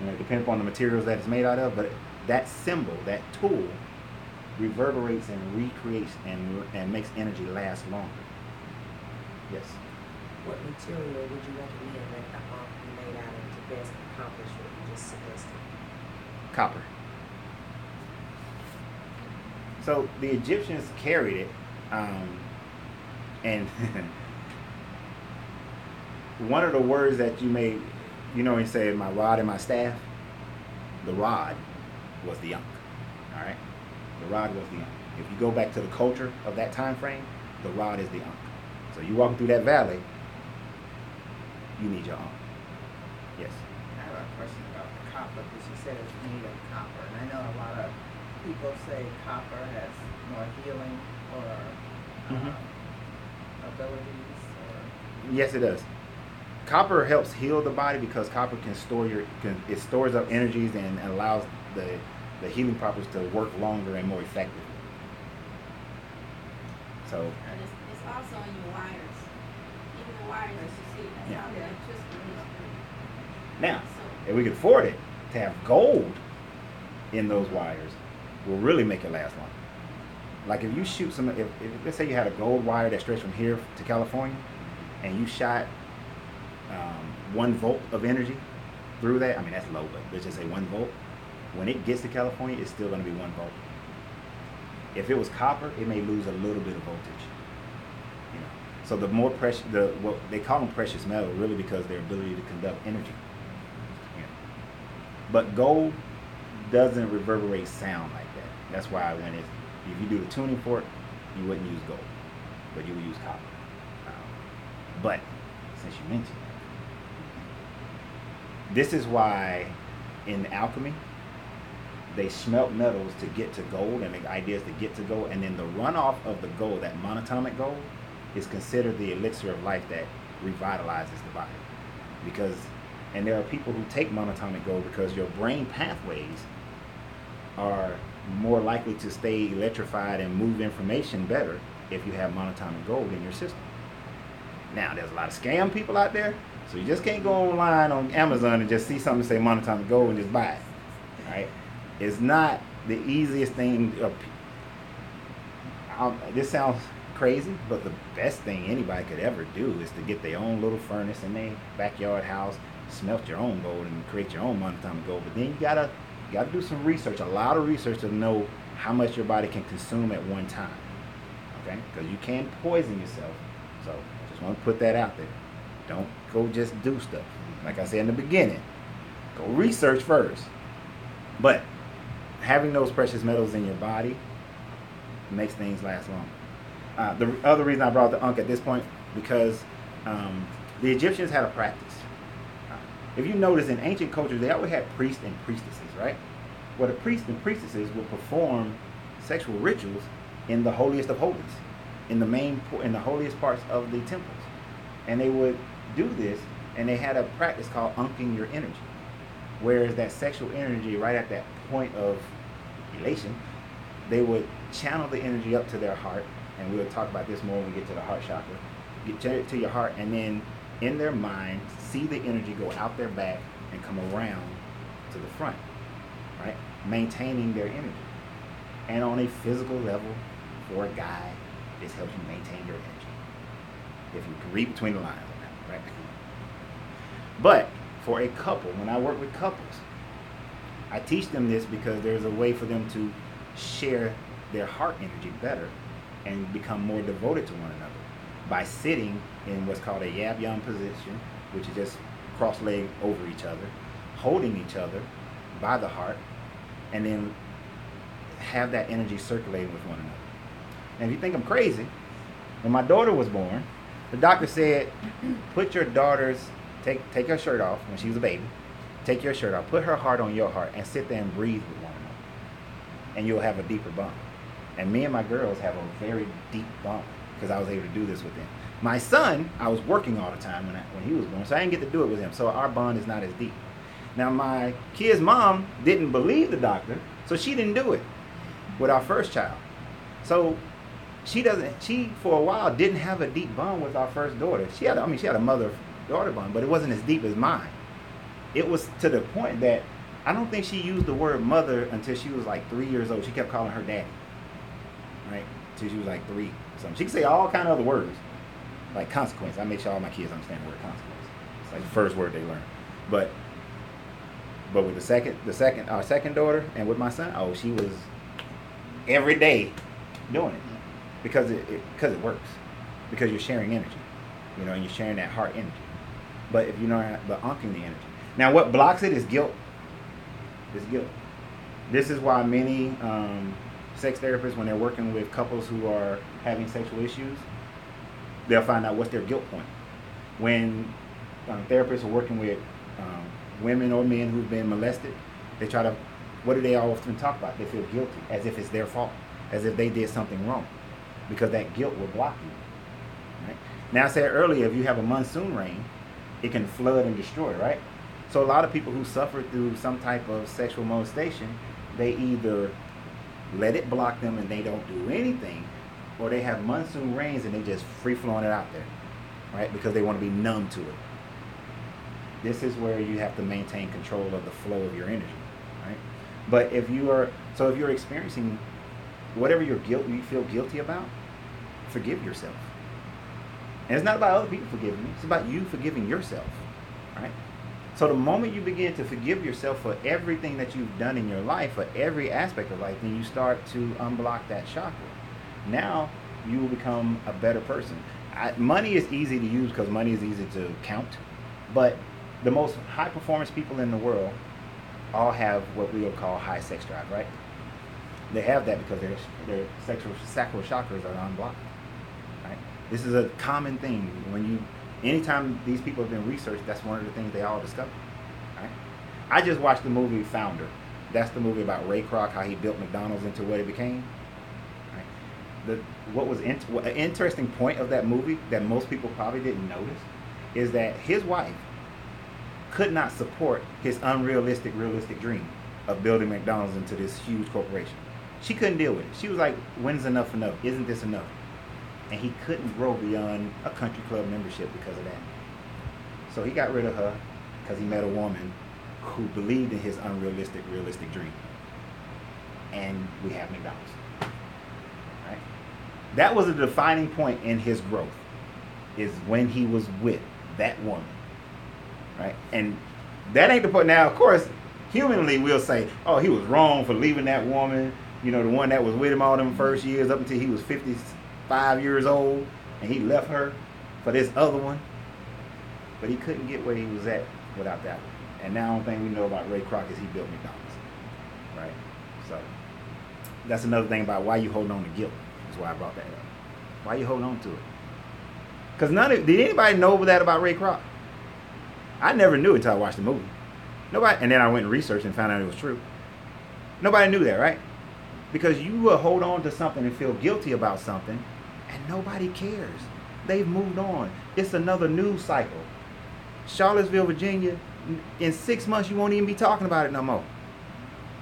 You know, depending upon the materials that it's made out of, but that symbol, that tool, reverberates and recreates and makes energy last longer. Yes. What material would you recommend that the ankh be made out of to best accomplish what you just suggested? Copper. So the Egyptians carried it, and one of the words that you may, when you say my rod and my staff, the rod was the ankh. All right, the rod was the ankh. If you go back to the culture of that time frame, the rod is the ankh. So you walking through that valley, you need your ankh. Yes. I have a question about the copper, because you said it's made of copper, and I know a lot of people say copper has more healing or abilities. Or Yes, it does. Copper helps heal the body because copper can it stores up energies and allows the healing properties to work longer and more effectively. So. And it's also in your wires. Even the wires that you see, that's Yeah. how the electricity moves through. Now, So, if we could afford it, to have gold in those wires will really make it last long. Like if you shoot if let's say you had a gold wire that stretched from here to California, and you shot 1 volt of energy through that, I mean that's low, but let's just say 1 volt. When it gets to California, it's still going to be 1 volt. If it was copper, it may lose a little bit of voltage. So the more precious, what they call them precious metal, really because their ability to conduct energy. But gold doesn't reverberate sound like that. That's why if you do the tuning for it, you wouldn't use gold, but you would use copper. But since you mentioned that, this is why in alchemy they smelt metals to get to gold, and the idea is to get to gold, and then the runoff of the gold, that monatomic gold, is considered the elixir of life that revitalizes the body. And there are people who take monatomic gold because your brain pathways are more likely to stay electrified and move information better if you have monatomic gold in your system. Now, there's a lot of scam people out there, so you just can't go online on Amazon and just see something say monatomic gold and just buy it. Right? It's not the easiest thing. This sounds crazy, but the best thing anybody could ever do is to get their own little furnace in their backyard house, smelt your own gold, and create your own monatomic gold. But then you gotta do some research, a lot of research, to know how much your body can consume at one time. Okay, because you can poison yourself. So I just want to put that out there. Don't go just do stuff. Like I said in the beginning, go research first. But having those precious metals in your body makes things last long. The other reason I brought the ankh at this point, because the Egyptians had a practice. If you notice, in ancient cultures, they always had priests and priestesses, right? Well, the priests and priestesses would perform sexual rituals in the holiest of holies, in the holiest parts of the temples. And they would do this, and they had a practice called ankhing your energy, whereas that sexual energy, right at that point of elation, they would channel the energy up to their heart, and we'll talk about this more when we get to the heart chakra. Get to your heart, and then in their mind, see the energy go out their back and come around to the front, right? Maintaining their energy. And on a physical level, for a guy, this helps you maintain your energy. If you can read between the lines on that, right? But for a couple, when I work with couples, I teach them this because there's a way for them to share their heart energy better and become more devoted to one another by sitting in what's called a yab-yum position, which is just cross-legged over each other, holding each other by the heart, and then have that energy circulating with one another. And if you think I'm crazy, when my daughter was born, the doctor said, put your daughter's, take her shirt off when she was a baby, take your shirt off, put her heart on your heart, and sit there and breathe with one another. And you'll have a deeper bond. And me and my girls have a very deep bond because I was able to do this with them. My son, I was working all the time when he was born, so I didn't get to do it with him. So our bond is not as deep. Now my kid's mom didn't believe the doctor, so she didn't do it with our first child. So she for a while didn't have a deep bond with our first daughter. She had a mother-daughter bond, but it wasn't as deep as mine. It was to the point that I don't think she used the word mother until she was like 3 years old. She kept calling her daddy, right? Until she was like 3 or something. She could say all kind of other words, like consequence. I make sure all my kids understand the word consequence. It's like the first word they learn. But with our second daughter, and with my son, oh, she was every day doing it because it works, because you're sharing energy, and you're sharing that heart energy. But if you're not, but uncing the energy. Now, what blocks it is guilt. It's guilt. This is why many sex therapists, when they're working with couples who are having sexual issues, they'll find out what's their guilt point. When therapists are working with women or men who've been molested, they try to, what do they often talk about? They feel guilty, as if it's their fault, as if they did something wrong, because that guilt will block you. Right? Now, I said earlier, if you have a monsoon rain, it can flood and destroy, right? So a lot of people who suffer through some type of sexual molestation, they either let it block them and they don't do anything, or they have monsoon rains and they just free flowing it out there, right? Because they want to be numb to it. This is where you have to maintain control of the flow of your energy, right? But if you're experiencing whatever you feel guilty about, forgive yourself. And it's not about other people forgiving you, it's about you forgiving yourself, right? So the moment you begin to forgive yourself for everything that you've done in your life, for every aspect of life, then you start to unblock that chakra. Now you will become a better person. Money is easy to use because money is easy to count, but the most high performance people in the world all have what we would call high sex drive, right? They have that because their sacral chakras are unblocked, right? This is a common thing. Anytime these people have been researched, that's one of the things they all discover, right? I just watched the movie Founder. That's the movie about Ray Kroc, how he built McDonald's into what it became. Right? An interesting point of that movie that most people probably didn't notice is that his wife could not support his realistic dream of building McDonald's into this huge corporation. She couldn't deal with it. She was like, when's enough enough? Isn't this enough? And he couldn't grow beyond a country club membership because of that. So he got rid of her because he met a woman who believed in his realistic dream. And we have McDonald's. Right? That was a defining point in his growth, is when he was with that woman. Right? And that ain't the point. Now, of course, humanly we'll say, oh, he was wrong for leaving that woman, the one that was with him all them first years up until he was 55 years old, and he left her for this other one. But he couldn't get where he was at without that one. And now the only thing we know about Ray Kroc is he built McDonald's. Right? So that's another thing about why you hold on to guilt. That's why I brought that up. Why you hold on to it? Because did anybody know that about Ray Kroc? I never knew until I watched the movie. Nobody, and then I went and researched and found out it was true. Nobody knew that, right? Because you will hold on to something and feel guilty about something, and nobody cares. They've moved on. It's another news cycle. Charlottesville, Virginia, in 6 months you won't even be talking about it no more.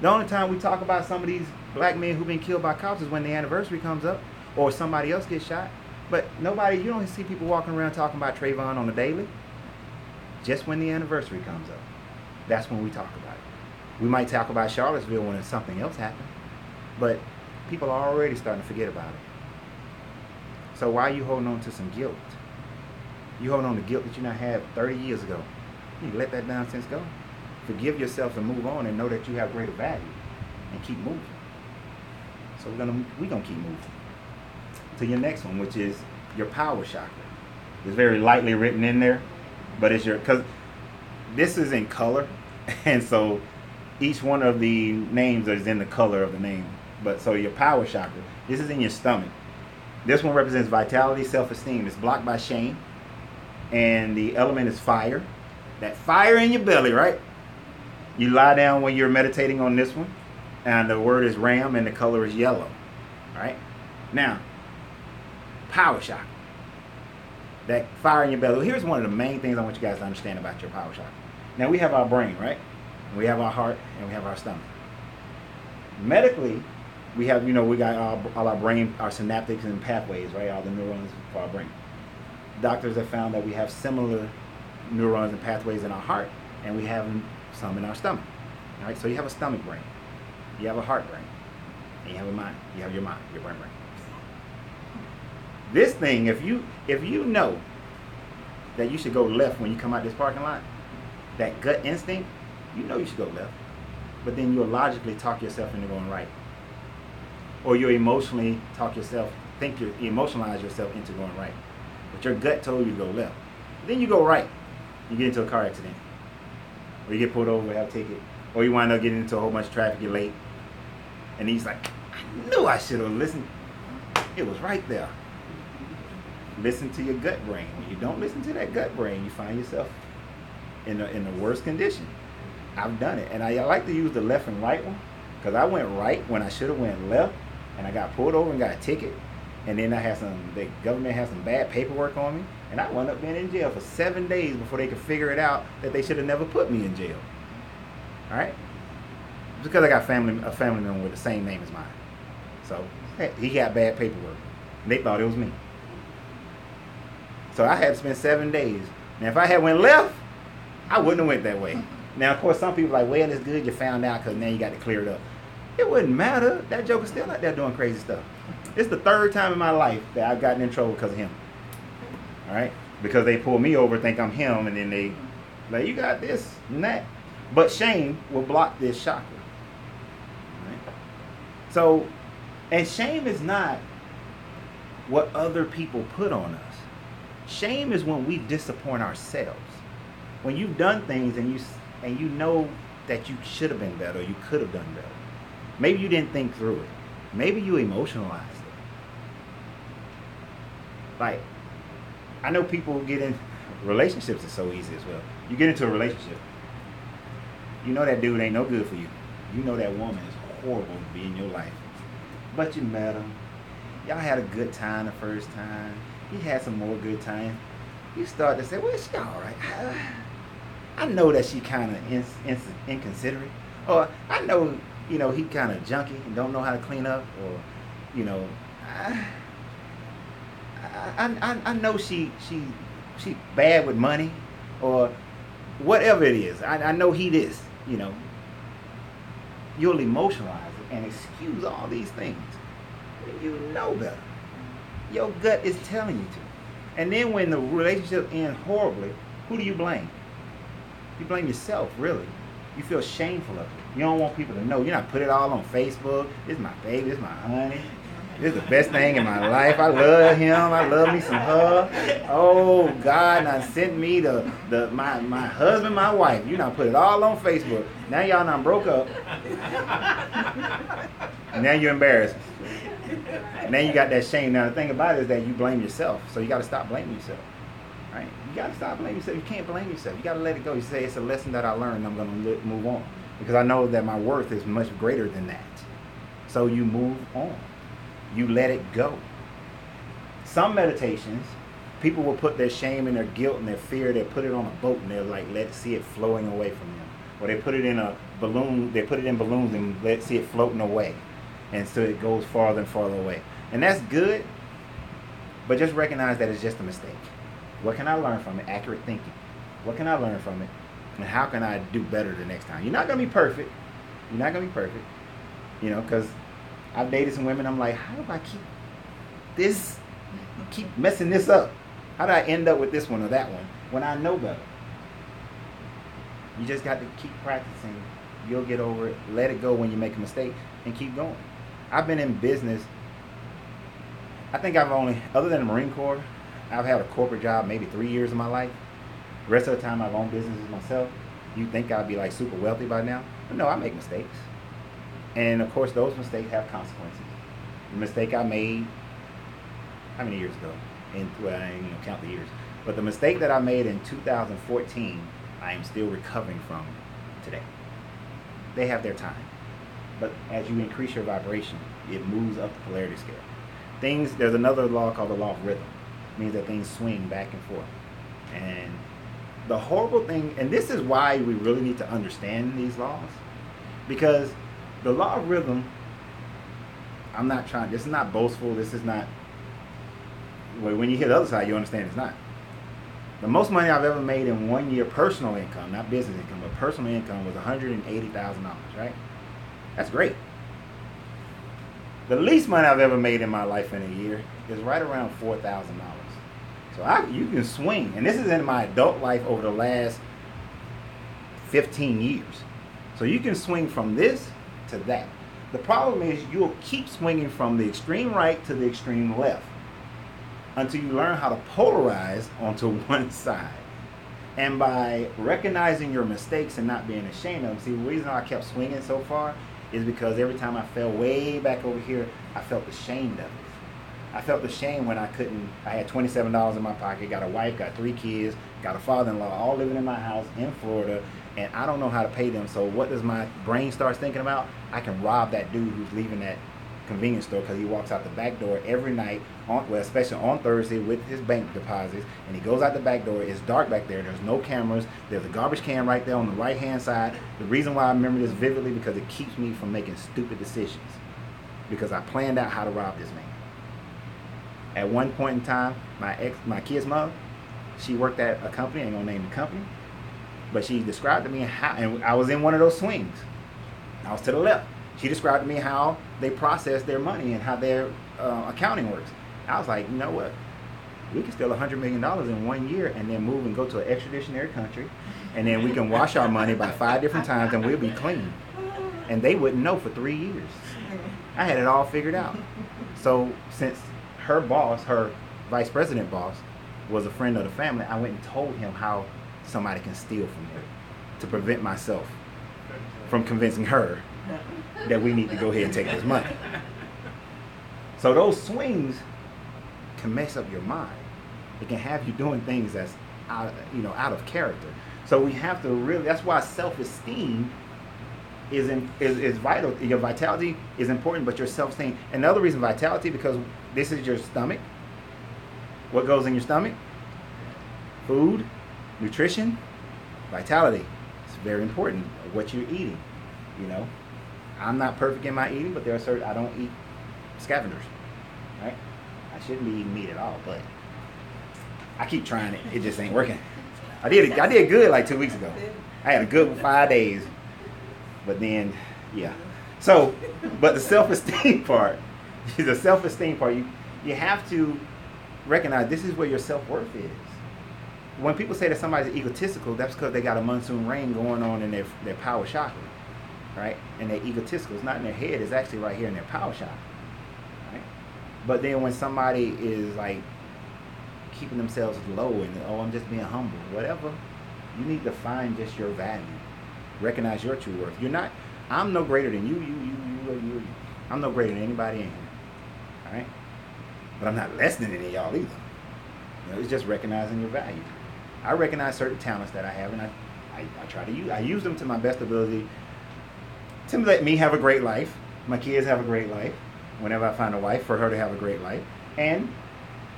The only time we talk about some of these black men who've been killed by cops is when the anniversary comes up or somebody else gets shot. But you don't see people walking around talking about Trayvon on the daily. Just when the anniversary comes up, that's when we talk about it. We might talk about Charlottesville when something else happened, but people are already starting to forget about it. So why are you holding on to some guilt? You hold on to guilt that you not had 30 years ago. You let that nonsense go. Forgive yourself and move on, and know that you have greater value, and keep moving. So we're gonna keep moving to your next one, which is your power chakra. It's very lightly written in there, but it's because this is in color, and so each one of the names is in the color of the name. But so your power chakra, this is in your stomach. This one represents vitality, self-esteem. It's blocked by shame, and the element is fire. That fire in your belly, right? You lie down when you're meditating on this one, and the word is Ram, and the color is yellow, right? Now, power chakra. That fire in your belly. Here's one of the main things I want you guys to understand about your power chakra. Now, we have our brain, right? We have our heart, and we have our stomach. Medically, we have, we got all our brain, our synaptics and pathways, right? All the neurons for our brain. Doctors have found that we have similar neurons and pathways in our heart, and we have some in our stomach. All right? So you have a stomach brain, you have a heart brain, and you have a mind. You have your mind, your brain. This thing, if you know that you should go left when you come out this parking lot, that gut instinct, you know you should go left. But then you'll logically talk yourself into going right. Or you'll emotionally emotionalize yourself into going right. But your gut told you to go left. Then you go right. You get into a car accident. Or you get pulled over, have a ticket. Or you wind up getting into a whole bunch of traffic, you're late. And he's like, I knew I should have listened. It was right there. Listen to your gut brain. When you don't listen to that gut brain, you find yourself in the worst condition. I've done it. And I like to use the left and right one, because I went right when I should have went left, and I got pulled over and got a ticket. And then the government had some bad paperwork on me, and I wound up being in jail for 7 days before they could figure it out that they should have never put me in jail. All right? Because I got a family member with the same name as mine. So he got bad paperwork. And they thought it was me. So I had to spend 7 days. Now, if I had went left, I wouldn't have went that way. Now, of course, some people are like, well, it's good you found out because now you got to clear it up. It wouldn't matter. That joker's still out there doing crazy stuff. It's the 3rd time in my life that I've gotten in trouble because of him. All right? Because they pull me over, think I'm him, and then they like, you got this and that. But shame will block this chakra. All right? So, and shame is not what other people put on us. Shame is when we disappoint ourselves. When you've done things and you know that you should have been better, or you could have done better. Maybe you didn't think through it. Maybe you emotionalized it. Like, I know people get in relationships is so easy as well. You get into a relationship. You know that dude ain't no good for you. You know that woman is horrible to be in your life. But you met him. Y'all had a good time the first time. He had some more good time. You start to say, well, she all right. I know that she kind of inconsiderate. Or I know, he kind of junky and don't know how to clean up. Or, I know she bad with money. Or whatever it is. I know he this, You'll emotionalize it and excuse all these things. You know better. Your gut is telling you to. And then when the relationship ends horribly, who do you blame? You blame yourself, really. You feel shameful of it. You don't want people to know. You're not put it all on Facebook. This is my baby. This is my honey. This is the best thing in my life. I love him. I love me some her. Oh, God now sent me my husband, my wife. You not put it all on Facebook. Now y'all not broke up. And now you're embarrassed. Now you got that shame. Now the thing about it is that you blame yourself. So you got to stop blaming yourself. Right? You got to stop blaming yourself. You can't blame yourself. You got to let it go. You say, it's a lesson that I learned. I'm going to move on. Because I know that my worth is much greater than that. So you move on. You let it go. Some meditations, people will put their shame and their guilt and their fear, they put it on a boat and they're like, let's see it flowing away from them. Or they put it in a balloon, they put it in balloons and let's see it floating away. And so it goes farther and farther away. And that's good, but just recognize that it's just a mistake. What can I learn from it? Accurate thinking. What can I learn from it? And how can I do better the next time? You're not going to be perfect. You're not going to be perfect. Because I've dated some women, I'm like, how do I keep messing this up? How do I end up with this one or that one when I know better? You just got to keep practicing. You'll get over it. Let it go when you make a mistake and keep going. I've been in business. I think I've only, other than the Marine Corps, I've had a corporate job maybe 3 years of my life. The rest of the time I've owned businesses myself. You think I'd be like super wealthy by now? But no, I make mistakes. And of course those mistakes have consequences. The mistake I made, how many years ago? I didn't even count the years. But the mistake that I made in 2014, I am still recovering from today. They have their time. But as you increase your vibration, it moves up the polarity scale. There's another law called the law of rhythm. It means that things swing back and forth. And the horrible thing, and this is why we really need to understand these laws, because the law of rhythm, this is not boastful, this is not, when you hear the other side, you understand it's not. The most money I've ever made in 1 year, personal income, not business income, but personal income was $180,000, right? That's great. The least money I've ever made in my life in a year is right around $4,000. So you can swing, and this is in my adult life over the last 15 years. So you can swing from this to that. The problem is you'll keep swinging from the extreme right to the extreme left until you learn how to polarize onto one side. And by recognizing your mistakes and not being ashamed of them, see, the reason I kept swinging so far is because every time I fell way back over here, I felt ashamed of it. I felt ashamed when I had $27 in my pocket, got a wife, got 3 kids, got a father-in-law, all living in my house in Florida, and I don't know how to pay them. So what does my brain start thinking about? I can rob that dude who's leaving that convenience store because he walks out the back door every night, especially on Thursday with his bank deposits, and he goes out the back door. It's dark back there. There's no cameras. There's a garbage can right there on the right-hand side. The reason why I remember this vividly because it keeps me from making stupid decisions because I planned out how to rob this man. At one point in time, my kid's mother, she worked at a company, I ain't gonna name the company, but she described to me how, and I was in one of those swings. I was to the left. She described to me how they process their money and how their accounting works. I was like, you know what? We can steal $100 million in 1 year and then move and go to an extraditionary country, and then we can wash our money by 5 different times and we'll be clean. And they wouldn't know for 3 years. I had it all figured out. So since her boss, her vice president boss, was a friend of the family, I went and told him how somebody can steal from her to prevent myself from convincing her that we need to go ahead and take this money. So those swings can mess up your mind. It can have you doing things that's out of character. So we have to really, that's why self-esteem is vital. Your vitality is important, but your self-esteem. Another reason vitality, because this is your stomach. What goes in your stomach? Food, nutrition, vitality. It's very important what you're eating. I'm not perfect in my eating, but there are certain, I don't eat scavengers, right? I shouldn't be eating meat at all, but I keep trying it. It just ain't working. I did good like 2 weeks ago. I had a good 5 days. But then, yeah. So, but the self-esteem part, you have to recognize this is where your self-worth is. When people say that somebody's egotistical, that's because they got a monsoon rain going on in their power chakra, right? And they're egotistical. It's not in their head. It's actually right here in their power chakra, right? But then when somebody is like keeping themselves low and, I'm just being humble, whatever, you need to find just your value. Recognize your true worth. I'm no greater than you. I'm no greater than anybody in here. All right? But I'm not less than any of y'all either. It's just recognizing your value. I recognize certain talents that I have, and I use them to my best ability to let me have a great life. My kids have a great life. Whenever I find a wife, for her to have a great life. And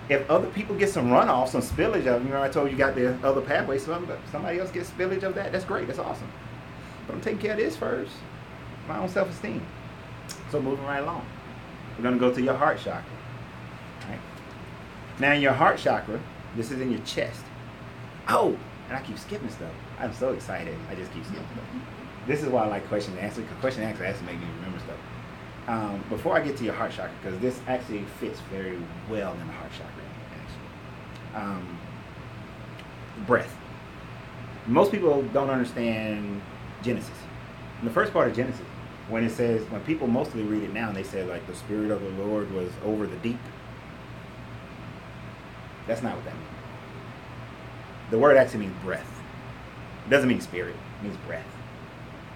if other people get some runoff, some spillage of, I told you got the other pathway, somebody else gets spillage of that, that's great, that's awesome. But I'm taking care of this first, my own self-esteem. So moving right along. We're going to go to your heart chakra. Right? Now in your heart chakra, this is in your chest. Oh, and I keep skipping stuff. I'm so excited. I just keep skipping stuff. This is why I like question and answer, because question and answer has to make me remember stuff. Before I get to your heart chakra, because this actually fits very well in the heart chakra, actually. Breath. Most people don't understand Genesis. In the first part of Genesis, when people mostly read it now, and they say like the Spirit of the Lord was over the deep. That's not what that means. The word actually means breath. It doesn't mean spirit, it means breath.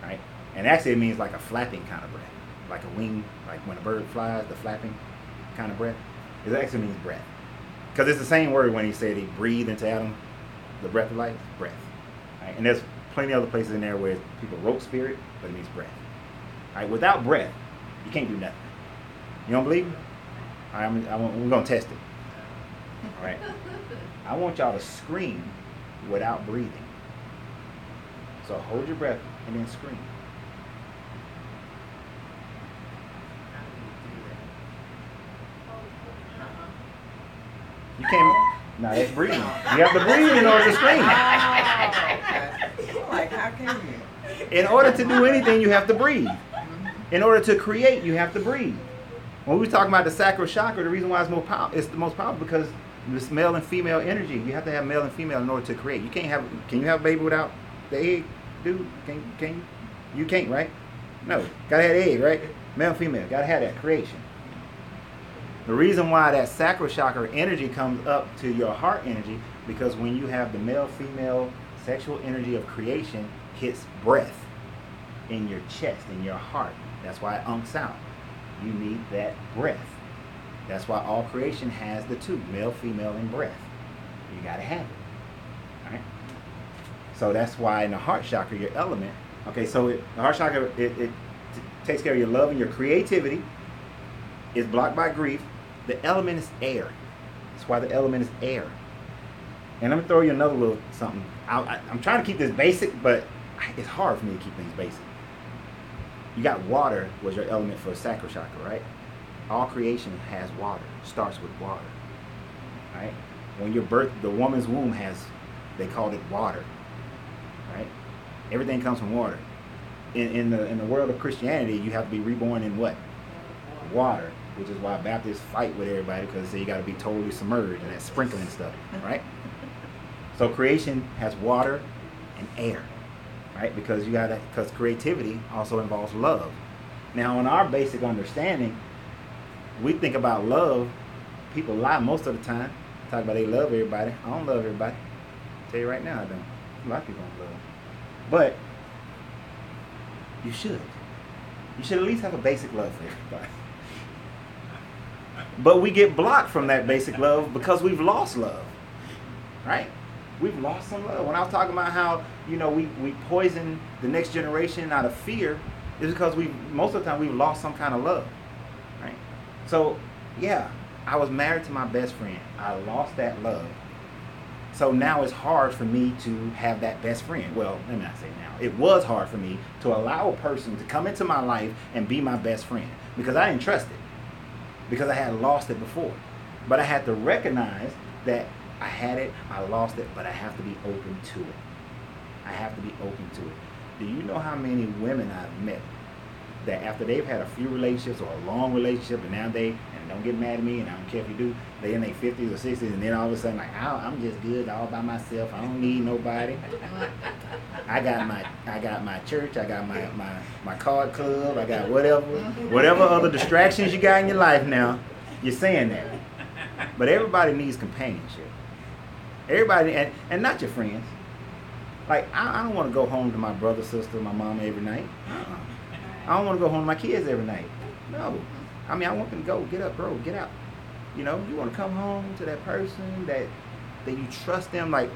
Right? And actually it means like a flapping kind of breath. Like a wing, like when a bird flies, the flapping kind of breath. It actually means breath. Because it's the same word when he said he breathed into Adam, the breath of life, breath. Right? And there's plenty of other places in there where people wrote spirit, but it means breath. All right? Without breath, you can't do nothing. You don't believe me? All right, we're going to test it. All right? I want y'all to scream without breathing. So hold your breath and then scream. You can't. No, that's breathing. You have to breathe in order to scream. Like, how can you? In order to do anything, you have to breathe. In order to create, you have to breathe. When we were talking about the sacral chakra, the reason why it's the most powerful because this male and female energy. You have to have male and female in order to create. You can't have. Can you have a baby without the egg, dude? Can you? You can't, right? No. Gotta have the egg, right? Male and female. Gotta have that creation. The reason why that sacral chakra energy comes up to your heart energy because when you have the male-female sexual energy of creation hits breath in your chest, in your heart. That's why it unks out. You need that breath. That's why all creation has the two, male, female, and breath. You got to have it. All right? So that's why in the heart chakra, your element, okay, so the heart chakra, it takes care of your love and your creativity. It's blocked by grief. The element is air. That's why the element is air. And I'm going to throw you another little something. I'm trying to keep this basic, but it's hard for me to keep things basic. You got water was your element for sacral chakra, right? All creation has water. Starts with water, right? When you're birthed, the woman's womb has, they called it water, right? Everything comes from water. In the world of Christianity, you have to be reborn in what? Water, which is why Baptists fight with everybody because they say you got to be totally submerged and that sprinkling stuff, right? So creation has water and air, right? Because creativity also involves love. Now, in our basic understanding, we think about love. People lie most of the time. Talk about they love everybody. I don't love everybody. I'll tell you right now, I don't. A lot of people don't love. But you should. You should at least have a basic love for everybody. But we get blocked from that basic love because we've lost love, right? We've lost some love. When I was talking about how, we poison the next generation out of fear, is because most of the time we've lost some kind of love, right? So, yeah, I was married to my best friend. I lost that love. So now it's hard for me to have that best friend. Well, let me not say now. It was hard for me to allow a person to come into my life and be my best friend because I didn't trust it. Because I had lost it before. But I had to recognize that I had it, I lost it, but I have to be open to it. I have to be open to it. Do you know how many women I've met that after they've had a few relationships or a long relationship and now and don't get mad at me and I don't care if you do, they in their 50s or 60s and then all of a sudden like, I'm just good all by myself. I don't need nobody. I got my church, I got my card club, I got whatever other distractions you got in your life now, you're saying that. But everybody needs companionship. Everybody, and not your friends. Like, I don't want to go home to my brother, sister, my mama every night. I don't want to go home to my kids every night. No. I mean, I want them to go, get up, bro, get out. You want to come home to that person that you trust them. Like,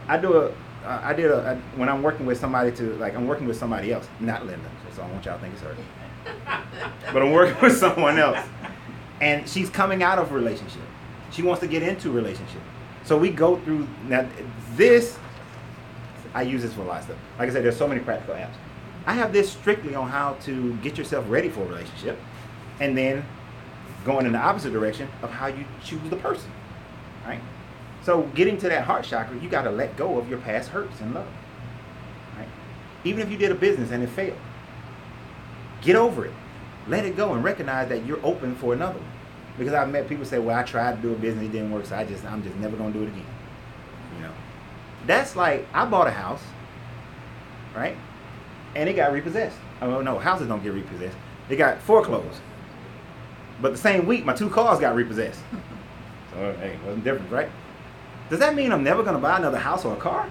when I'm working with somebody I'm working with somebody else, not Linda, so I don't want y'all to think it's her. But I'm working with someone else. And she's coming out of a relationship. She wants to get into a relationship. So we go through, now this, I use this for a lot of stuff. Like I said, there's so many practical apps. I have this strictly on how to get yourself ready for a relationship. And then going in the opposite direction of how you choose the person, right? So getting to that heart chakra, you got to let go of your past hurts and love, right? Even if you did a business and it failed, get over it. Let it go and recognize that you're open for another one. Because I've met people say, well, I tried to do a business, it didn't work, so I'm just never going to do it again. That's like, I bought a house, right? And it got repossessed. Oh, no, houses don't get repossessed. They got foreclosed. But the same week, my 2 cars got repossessed. So, hey, it wasn't different, right? Does that mean I'm never going to buy another house or a car?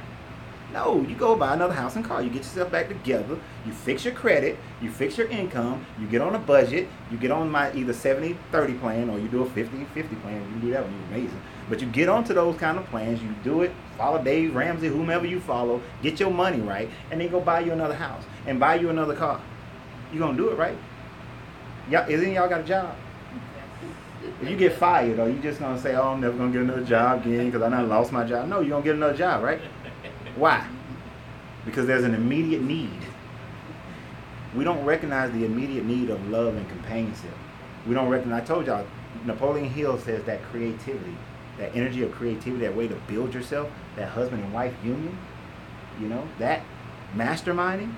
No, you go buy another house and car. You get yourself back together. You fix your credit. You fix your income. You get on a budget. You get on my either 70-30 plan or you do a 50-50 plan. You can do that one. You're amazing. But you get onto those kind of plans. You do it. Follow Dave Ramsey, whomever you follow. Get your money right. And then go buy you another house and buy you another car. You're going to do it, right? Isn't y'all got a job? If you get fired, or you just going to say, oh, I'm never going to get another job again because I done lost my job. No, you're going to get another job, right? Why? Because there's an immediate need. We don't recognize the immediate need of love and companionship. We don't recognize, I told y'all, Napoleon Hill says that creativity, that energy of creativity, that way to build yourself, that husband and wife union, that masterminding,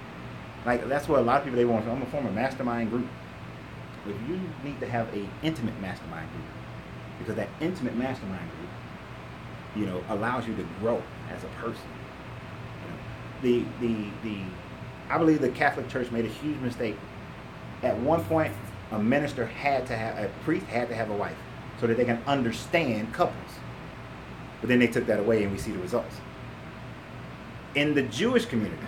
like that's what a lot of people, they want. I'm going to form a mastermind group. if you need to have a intimate mastermind group, because that intimate mastermind group, allows you to grow as a person. I believe the Catholic Church made a huge mistake. At one point, a priest had to have a wife so that they can understand couples. But then they took that away and we see the results. In the Jewish community,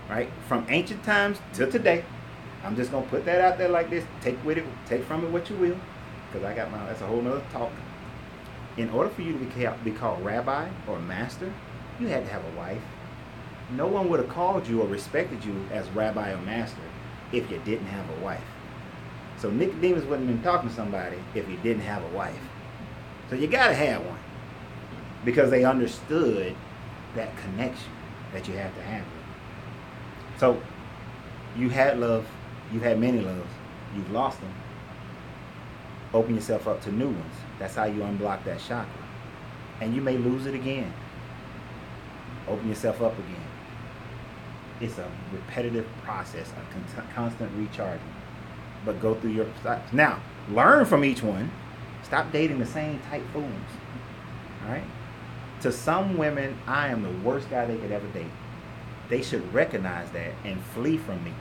right, from ancient times to today, I'm just going to put that out there like this. Take from it what you will, because that's a whole nother talk. In order for you to be called rabbi or master, you had to have a wife. No one would have called you or respected you as rabbi or master if you didn't have a wife. So Nicodemus wouldn't have been talking to somebody if he didn't have a wife. So you got to have one, because they understood that connection that you have to have. So you had love, you've had many loves, you've lost them. Open yourself up to new ones. That's how you unblock that chakra. And you may lose it again. Open yourself up again. It's a repetitive process, a constant recharging. But go through your steps. Now, learn from each one. Stop dating the same type fools. All right? To some women, I am the worst guy they could ever date. They should recognize that and flee from me.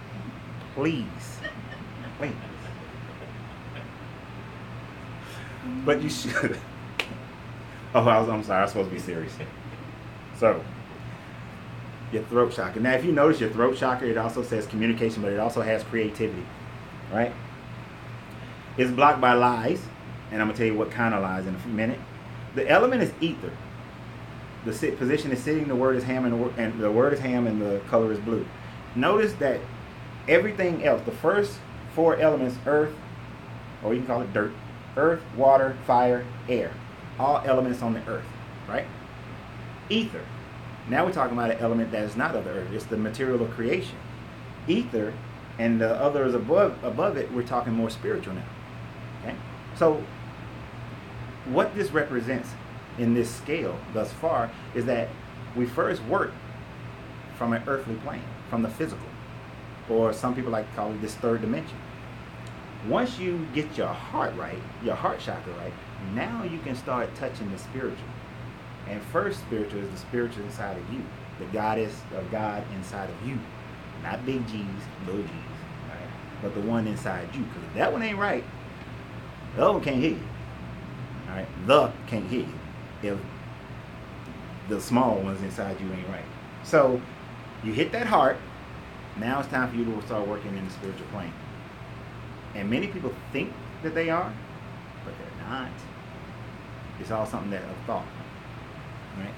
Please. Wait. But you should. I'm sorry. I was supposed to be serious. So, your throat chakra. Now, if you notice your throat chakra, it also says communication, but it also has creativity, right? It's blocked by lies, and I'm going to tell you what kind of lies in a minute. The element is ether. The position is sitting, the word is ham, and the word is ham, and the color is blue. Notice that everything else, the first four elements, earth, or you can call it dirt, earth, water, fire, air, all elements on the earth, right? Ether. Now we're talking about an element that is not of the earth. It's the material of creation. Ether and the others above it, we're talking more spiritual now. Okay? So what this represents in this scale thus far is that we first work from an earthly plane, from the physical, or some people like to call it this third dimension. Once you get your heart right, your heart chakra right, now you can start touching the spiritual. And first spiritual is the spiritual inside of you, the goddess of God inside of you. Not big G's, little G's, right? But the one inside you. Because if that one ain't right, the other one can't hear you. All right? The can't hear you if the small ones inside you ain't right. So you hit that heart. Now it's time for you to start working in the spiritual plane. And many people think that they are, but they're not. It's all something that of thought. Right?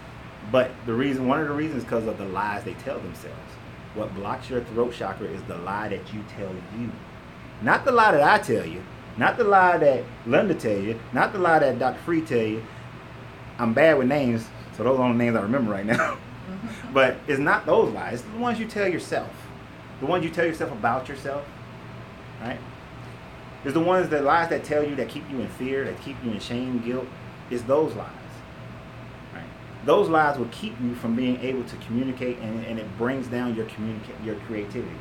But one of the reasons is because of the lies they tell themselves. What blocks your throat chakra is the lie that you tell you. Not the lie that I tell you. Not the lie that Linda tell you. Not the lie that Dr. Free tell you. I'm bad with names, so those are the names I remember right now. But it's not those lies. It's the ones you tell yourself. The ones you tell yourself about yourself. Right? It's the lies that tell you, that keep you in fear, that keep you in shame, guilt. It's those lies. Those lies will keep you from being able to communicate, and it brings down your creativity.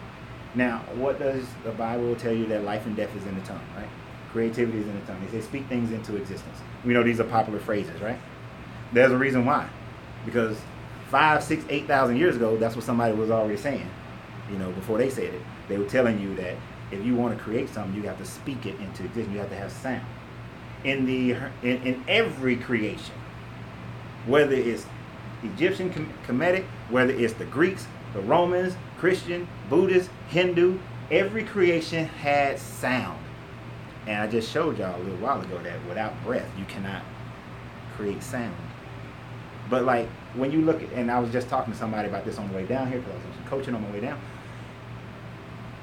Now, what does the Bible tell you? That life and death is in the tongue, right? Creativity is in the tongue. They say speak things into existence. We know these are popular phrases, right? There's a reason why. Because 5, 6, 8,000 years ago, that's what somebody was already saying. Before they said it, they were telling you that if you want to create something, you have to speak it into existence. You have to have sound. In every creation, whether it's Egyptian Kemetic, whether it's the Greeks, the Romans, Christian, Buddhist, Hindu, every creation had sound. And I just showed y'all a little while ago that without breath, you cannot create sound. But like when you look at, and I was just talking to somebody about this on the way down here, because I was coaching on my way down.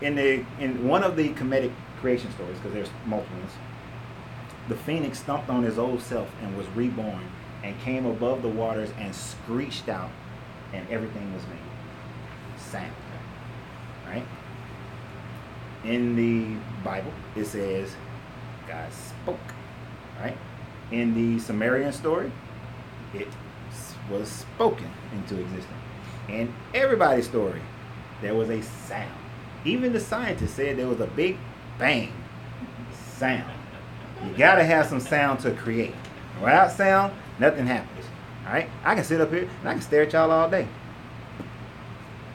In one of the Kemetic creation stories, because there's multiple ones, the phoenix stomped on his old self and was reborn, and came above the waters and screeched out, and everything was made. Sound. Right? In the Bible, it says God spoke. Right? In the Sumerian story, it was spoken into existence. In everybody's story, there was a sound. Even the scientists said there was a big bang, Sound. You gotta have some sound to create. Without sound, nothing happens. All right? I can sit up here and I can stare at y'all all day,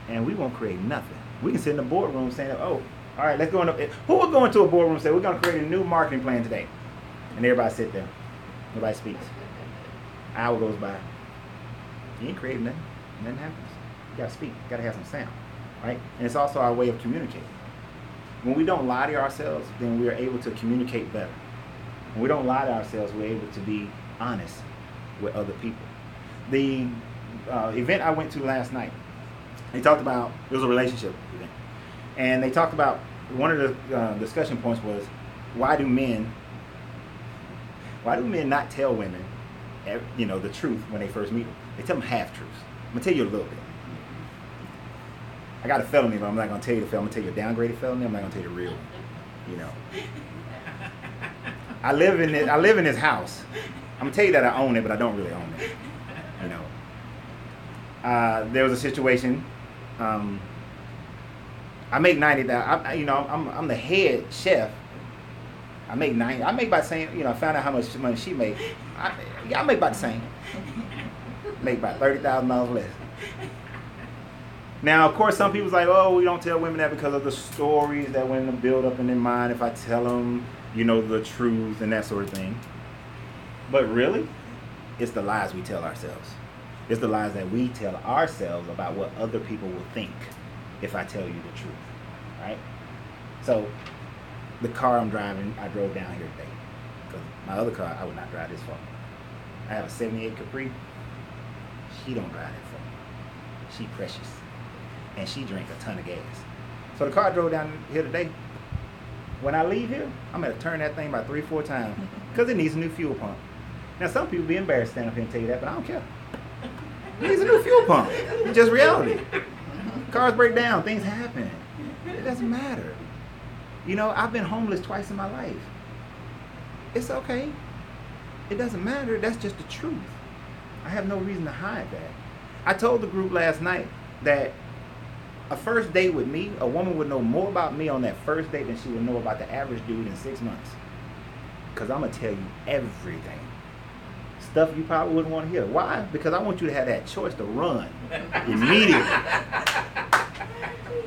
and we won't create nothing. We can sit in the boardroom saying, "Oh, all right, let's go in." Who would go into a boardroom and say, "We're gonna create a new marketing plan today," and everybody sit there, nobody speaks. Hour goes by. You ain't creating nothing. Nothing happens. You gotta speak. You gotta have some sound, right? And it's also our way of communicating. When we don't lie to ourselves, then we are able to communicate better. When we don't lie to ourselves, we're able to be honest with other people. The event I went to last night, they talked about, it was a relationship event, and they talked about, one of the discussion points was, why do men not tell women, the truth when they first meet them? They tell them half truths. I'm gonna tell you a little bit. I got a felony, but I'm not gonna tell you the felony. I'm gonna tell you a downgraded felony. I'm not gonna tell you the real one. I live in this house. I'm gonna tell you that I own it, but I don't really own it. There was a situation. I make $90,000. I'm the head chef. I make $90,000. I make about the same. I found out how much money she made. I make about the same. Make about $30,000 less. Now, of course, some people's like, "Oh, we don't tell women that because of the stories that women build up in their mind. If I tell them, the truth and that sort of thing." But really, it's the lies we tell ourselves. It's the lies that we tell ourselves about what other people will think if I tell you the truth, right? So, the car I'm driving, I drove down here today. Because my other car, I would not drive this far. I have a 78 Capri. She don't drive that far. She precious. And she drank a ton of gas. So the car I drove down here today. When I leave here, I'm going to turn that thing about 3-4 times. Because it needs a new fuel pump. Now, some people be embarrassed to stand up here and tell you that, but I don't care. It needs a new fuel pump. It's just reality. Cars break down. Things happen. It doesn't matter. I've been homeless twice in my life. It's okay. It doesn't matter. That's just the truth. I have no reason to hide that. I told the group last night that a first date with me, a woman would know more about me on that first date than she would know about the average dude in 6 months. Because I'm going to tell you everything. Stuff you probably wouldn't want to hear. Why? Because I want you to have that choice to run immediately.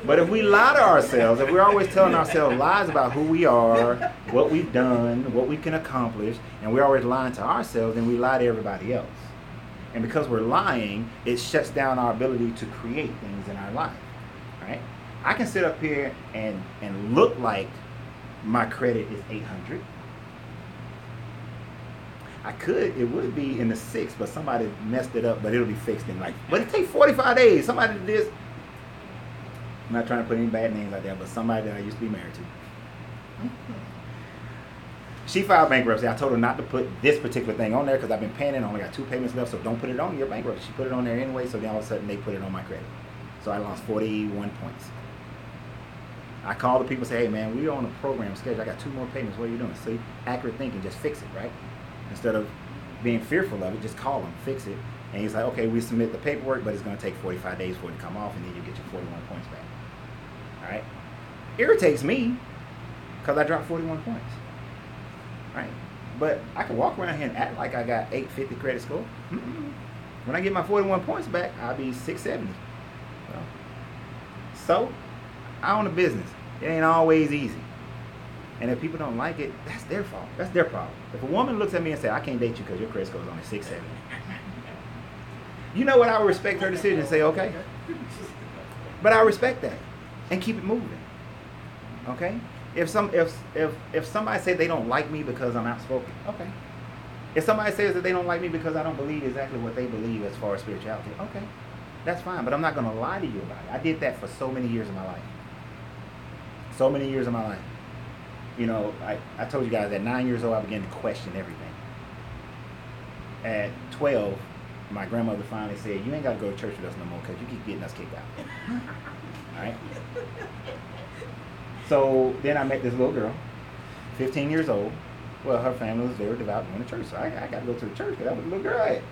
But if we lie to ourselves, if we're always telling ourselves lies about who we are, what we've done, what we can accomplish, and we're always lying to ourselves, then we lie to everybody else. And because we're lying, it shuts down our ability to create things in our life. Right? I can sit up here and look like my credit is 800. It would be in the 6, but somebody messed it up, but it'll be fixed but it takes 45 days. Somebody did this. I'm not trying to put any bad names out there, but somebody that I used to be married to. She filed bankruptcy. I told her not to put this particular thing on there because I've been paying it. I only got 2 payments left, so don't put it on your bankruptcy. She put it on there anyway, so then all of a sudden they put it on my credit. So I lost 41 points. I called the people and say, "Hey man, we're on a program schedule. I got 2 more payments. What are you doing?" See, accurate thinking, just fix it, right? Instead of being fearful of it, just call them, fix it. And he's like, "Okay, we submit the paperwork, but it's going to take 45 days for it to come off, and then you get your 41 points back." All right? Irritates me because I dropped 41 points. Right? But I can walk around here and act like I got 850 credit score. When I get my 41 points back, I'll be 670. So, I own a business. It ain't always easy. And if people don't like it, that's their fault. That's their problem. If a woman looks at me and says, "I can't date you because your credit score is only 670. You know what? I would respect her decision and say, "Okay." But I respect that and keep it moving. Okay? If somebody says they don't like me because I'm outspoken, okay. If somebody says that they don't like me because I don't believe exactly what they believe as far as spirituality, okay. That's fine, but I'm not going to lie to you about it. I did that for so many years of my life. So many years of my life. I told you guys at 9 years old, I began to question everything. At 12, my grandmother finally said, "You ain't got to go to church with us no more because you keep getting us kicked out." All right? So then I met this little girl, 15 years old. Well, her family was very devout going to church, so I got to go to the church because that was the little girl I had.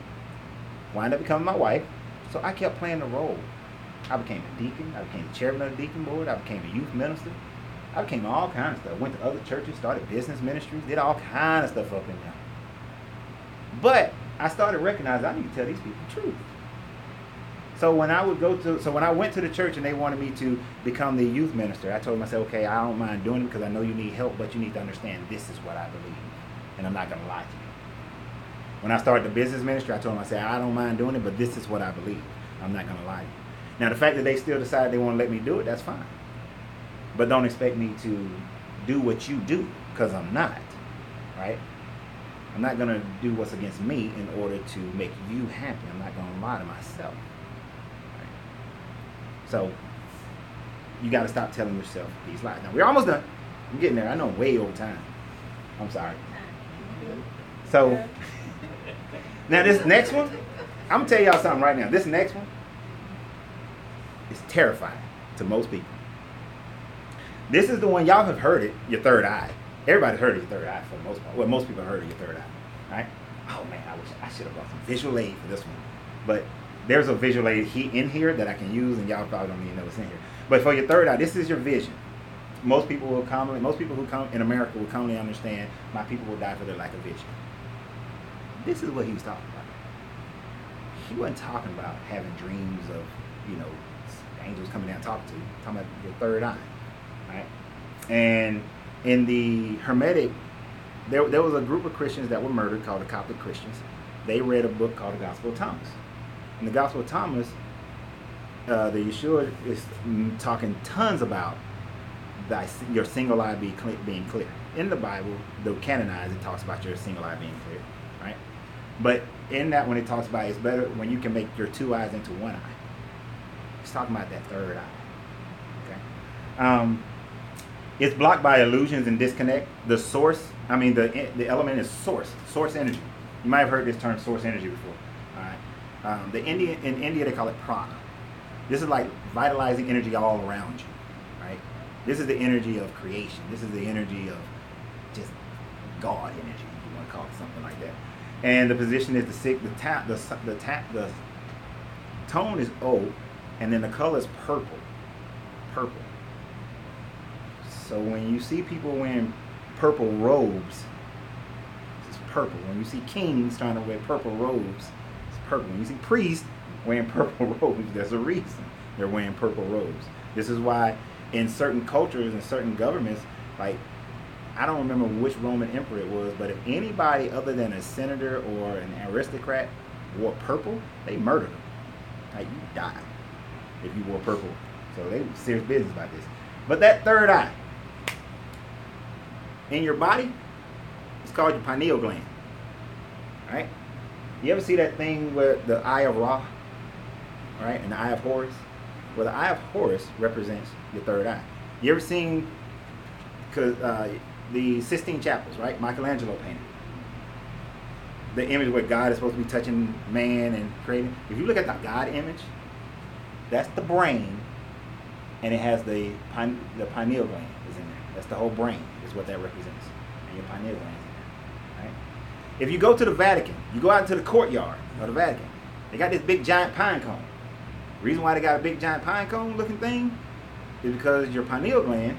Wound up becoming my wife. So I kept playing the role. I became a deacon. I became the chairman of the deacon board. I became a youth minister. I became all kinds of stuff. Went to other churches, started business ministries, did all kinds of stuff up in there. But I started recognizing I need to tell these people the truth. So when I went to the church and they wanted me to become the youth minister, I told myself, okay, I don't mind doing it because I know you need help, but you need to understand this is what I believe, and I'm not going to lie to you. When I started the business ministry, I told them, I said, I don't mind doing it, but this is what I believe. I'm not going to lie to you. Now, the fact that they still decide they want to let me do it, that's fine. But don't expect me to do what you do, because I'm not, right? I'm not going to do what's against me in order to make you happy. I'm not going to lie to myself. Right? So, you got to stop telling yourself these lies. Now, we're almost done. I'm getting there. I know I'm way over time. I'm sorry. So, now this next one, I'm going to tell y'all something right now. This next one is terrifying to most people. This is the one, y'all have heard it, your third eye. Everybody's heard of your third eye for the most part. Well, most people have heard of your third eye, right? Oh man, I wish I should have brought some visual aid for this one. But there's a visual aid in here that I can use, and y'all probably don't even know what's in here. But for your third eye, this is your vision. Most people who come in America will commonly understand my people will die for their lack of vision. This is what he was talking about. He wasn't talking about having dreams of, angels coming down and talking to you. He's talking about your third eye, right? And in the Hermetic, there was a group of Christians that were murdered called the Coptic Christians. They read a book called the Gospel of Thomas. In the Gospel of Thomas, the Yeshua is talking tons about your single eye being clear. In the Bible, the canonized, it talks about your single eye being clear, right? But in that, when it talks about it's better when you can make your two eyes into one eye. It's talking about that third eye. Okay. It's blocked by illusions and disconnect. The element is source energy. You might have heard this term source energy before. All right. In India they call it prana. This is like vitalizing energy all around you, right? This is the energy of creation. This is the energy of just God energy, if you want to call it something like that. And the position is the tone is O, and then the color is purple. Purple. So when you see people wearing purple robes, it's purple. When you see kings trying to wear purple robes, it's purple. When you see priests wearing purple robes, there's a reason they're wearing purple robes. This is why in certain cultures and certain governments, like, I don't remember which Roman emperor it was, but if anybody other than a senator or an aristocrat wore purple, they murdered them. Like, you die if you wore purple. So they were serious business about this. But that third eye in your body, it's called your pineal gland. Right? You ever see that thing where the eye of Ra, right, and the eye of Horus? Well, the eye of Horus represents your third eye. You ever seen the Sistine Chapels, right? Michelangelo painted the image where God is supposed to be touching man and creating. If you look at the God image, that's the brain, and it has the pineal gland is in there. That's the whole brain is what that represents, and your pineal gland is in there, right? If you go to the Vatican, you go out into the courtyard of the Vatican, they got this big giant pine cone. The reason why they got a big giant pine cone looking thing is because your pineal gland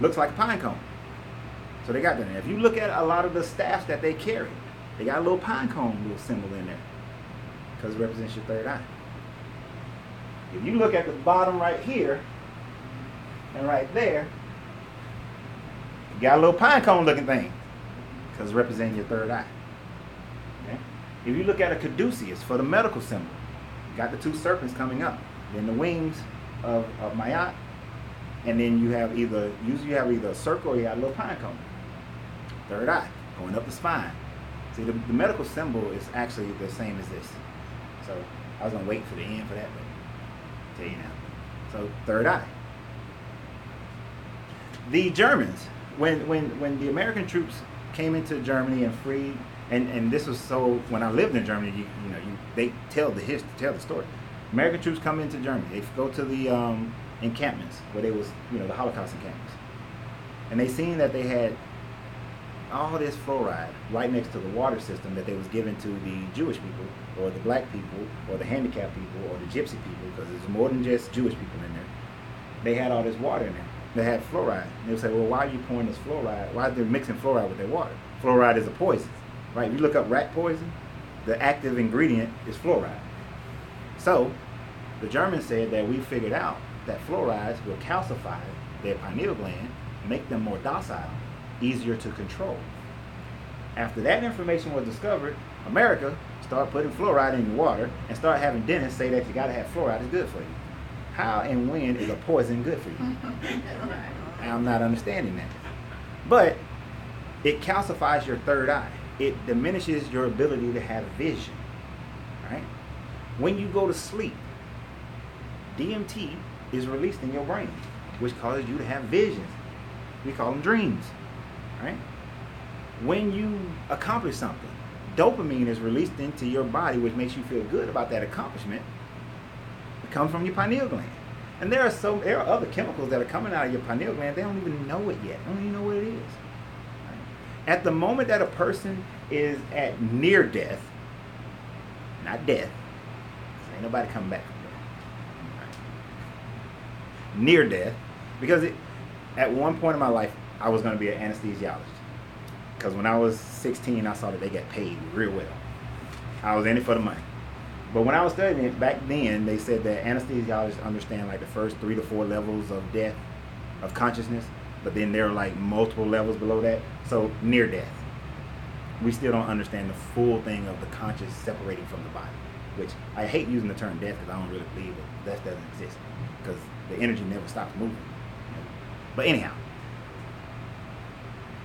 looks like a pine cone. So they got that in there. If you look at a lot of the staffs that they carry, they got a little pine cone little symbol in there because it represents your third eye. If you look at the bottom right here and right there, you got a little pine cone looking thing because it's representing your third eye. Okay? If you look at a caduceus for the medical symbol, you got the two serpents coming up, then the wings of Mayat, and then you have either a circle or you got a little pine cone. Third eye, going up the spine. See, the medical symbol is actually the same as this. So I was gonna wait for the end for that, but I'll tell you now. So third eye. The Germans, when the American troops came into Germany and freed, and this was so when I lived in Germany, they tell the story. American troops come into Germany. They go to the encampments where they was, the Holocaust encampments, and they seen that they had all this fluoride right next to the water system that they was given to the Jewish people or the black people or the handicapped people or the gypsy people, because there's more than just Jewish people in there. They had all this water in there. that had fluoride. And they would say, well, why are you pouring this fluoride? Why are they mixing fluoride with their water? Fluoride is a poison, right? If you look up rat poison, the active ingredient is fluoride. So the Germans said that we figured out that fluorides will calcify their pineal gland, make them more docile, easier to control. After that information was discovered, America started putting fluoride in your water and started having dentists say that you got to have fluoride, it's good for you. How and when is a poison good for you? I'm not understanding that. But it calcifies your third eye. It diminishes your ability to have vision, right? When you go to sleep, DMT is released in your brain, which causes you to have visions. We call them dreams, right? When you accomplish something, dopamine is released into your body, which makes you feel good about that accomplishment. It comes from your pineal gland. And there are other chemicals that are coming out of your pineal gland. They don't even know it yet. They don't even know what it is. Right? At the moment that a person is at near death, not death, ain't nobody coming back from death. Right? Near death, because at one point in my life, I was going to be an anesthesiologist. Because when I was 16, I saw that they got paid real well. I was in it for the money. But when I was studying it back then, they said that anesthesiologists understand like the first 3 to 4 levels of death, of consciousness, but then there are like multiple levels below that. So near death, we still don't understand the full thing of the conscious separating from the body, which I hate using the term death because I don't really believe that death doesn't exist because the energy never stops moving. But anyhow,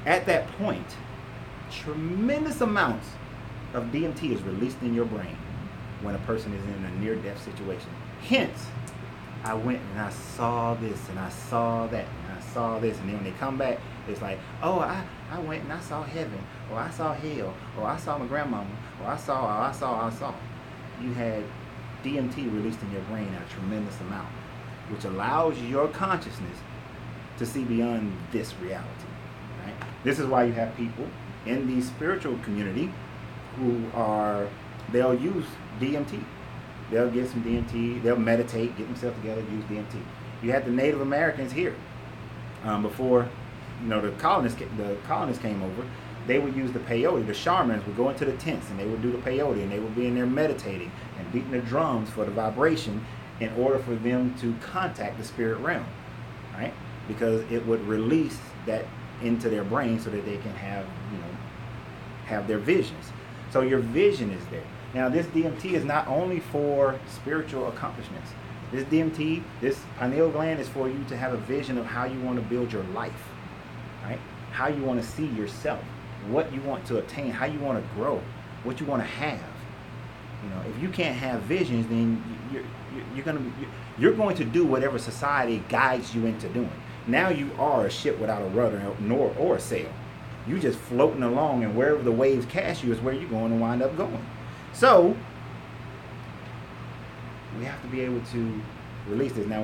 at that point, tremendous amounts of DMT is released in your brain when a person is in a near-death situation. Hence, I went and I saw this and I saw that and I saw this, and then when they come back, it's like, oh, I went and I saw heaven, or I saw hell, or I saw my grandmama, or I saw. You had DMT released in your brain at a tremendous amount, which allows your consciousness to see beyond this reality. Right? This is why you have people in the spiritual community who they'll use DMT. They'll get some DMT, they'll meditate, get themselves together, use DMT. You had the Native Americans here before, the colonists came over. They would use the peyote. The shamans would go into the tents and they would do the peyote, and they would be in there meditating and beating the drums for the vibration in order for them to contact the spirit realm, right? Because it would release that into their brain so that they can have their visions. So your vision is there. Now this DMT is not only for spiritual accomplishments. This DMT, this pineal gland, is for you to have a vision of how you want to build your life, right? How you want to see yourself, what you want to attain, how you want to grow, what you want to have. If you can't have visions, then you're going to do whatever society guides you into doing. Now you are a ship without a rudder or a sail. You just floating along, and wherever the waves cast you is where you're going to wind up going. So we have to be able to release this. Now,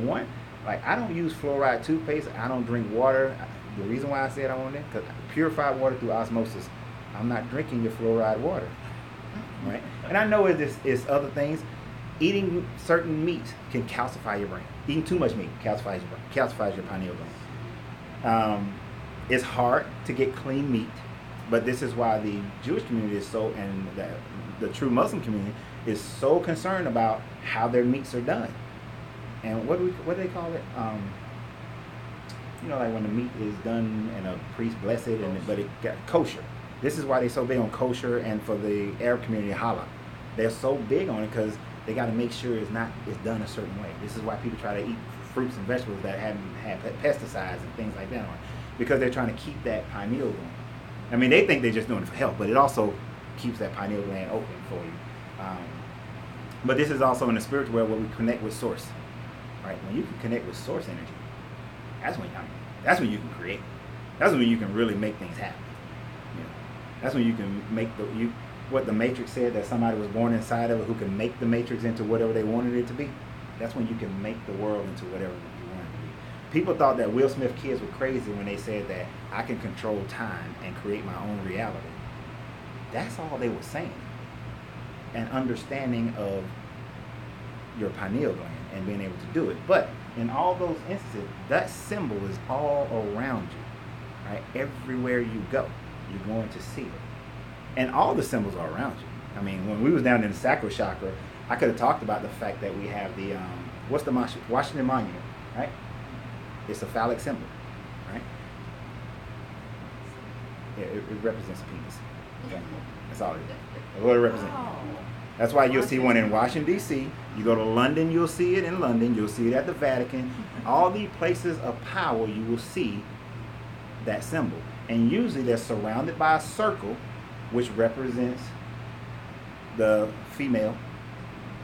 I don't use fluoride toothpaste. I don't drink water. The reason why I said I want it, because purified water through osmosis. I'm not drinking your fluoride water, right? And I know it's other things. Eating certain meats can calcify your brain. Eating too much meat calcifies your brain, calcifies your pineal gland. It's hard to get clean meat, but this is why the Jewish community is so, and the true Muslim community is so concerned about how their meats are done. And what do they call it? Like when the meat is done and a priest bless it, but it got kosher. This is why they're so big on kosher, and for the Arab community, halal. They're so big on it because they got to make sure it's done a certain way. This is why people try to eat fruits and vegetables that haven't had pesticides and things like that on it, because they're trying to keep that pineal going. I mean, they think they're just doing it for health, but it also keeps that pineal gland open for you. But this is also in the spiritual world where we connect with source. Right? When you can connect with source energy, that's when you can create. That's when you can really make things happen. That's when you can make what the Matrix said, that somebody was born inside of it who can make the Matrix into whatever they wanted it to be. That's when you can make the world into whatever you want it to be. People thought that Will Smith kids were crazy when they said that I can control time and create my own reality. That's all they were saying. An understanding of your pineal gland and being able to do it. But in all those instances, that symbol is all around you, right? Everywhere you go, you're going to see it. And all the symbols are around you. I mean, when we was down in the Sacral Chakra, I could have talked about the fact that we have the, what's the Washington Monument, right? It's a phallic symbol, right? Yeah, it represents penis. Okay? That's all it is. That's what it represents. That's why you'll see one in Washington, D.C. You go to London, you'll see it in London. You'll see it at the Vatican. All the places of power, you will see that symbol. And usually they're surrounded by a circle, which represents the female.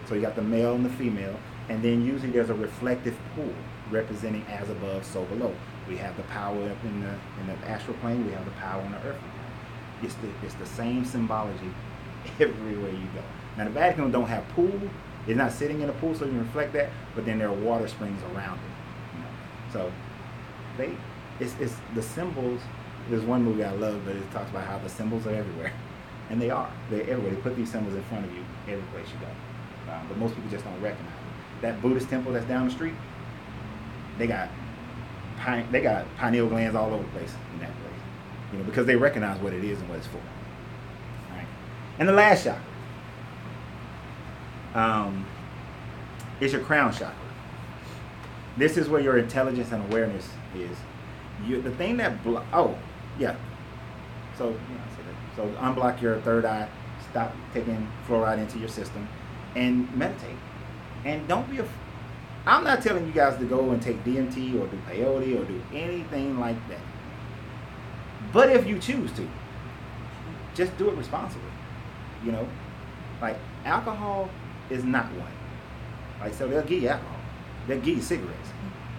So you got the male and the female. And then usually there's a reflective pool representing as above, so below. We have the power up in the astral plane. We have the power in the earthly plane. It's the same symbology everywhere you go. Now the Vatican don't have pool. It's not sitting in a pool, so you can reflect that. But then there are water springs around it. You know? So it's the symbols. There's one movie I love, but it talks about how the symbols are everywhere, and they are. They're everywhere. They put these symbols in front of you every place you go. But most people just don't recognize it. That Buddhist temple that's down the street, they got pineal glands all over the place in that place, you know, because they recognize what it is and what it's for. All right. And the last chakra is your crown chakra. This is where your intelligence and awareness is. The thing that so unblock your third eye, stop taking fluoride into your system, and meditate. And don't be I'm not telling you guys to go and take DMT or do peyote or do anything like that. But if you choose to, just do it responsibly. You know, like alcohol is not one. Like, so they'll give you alcohol, they'll give you cigarettes,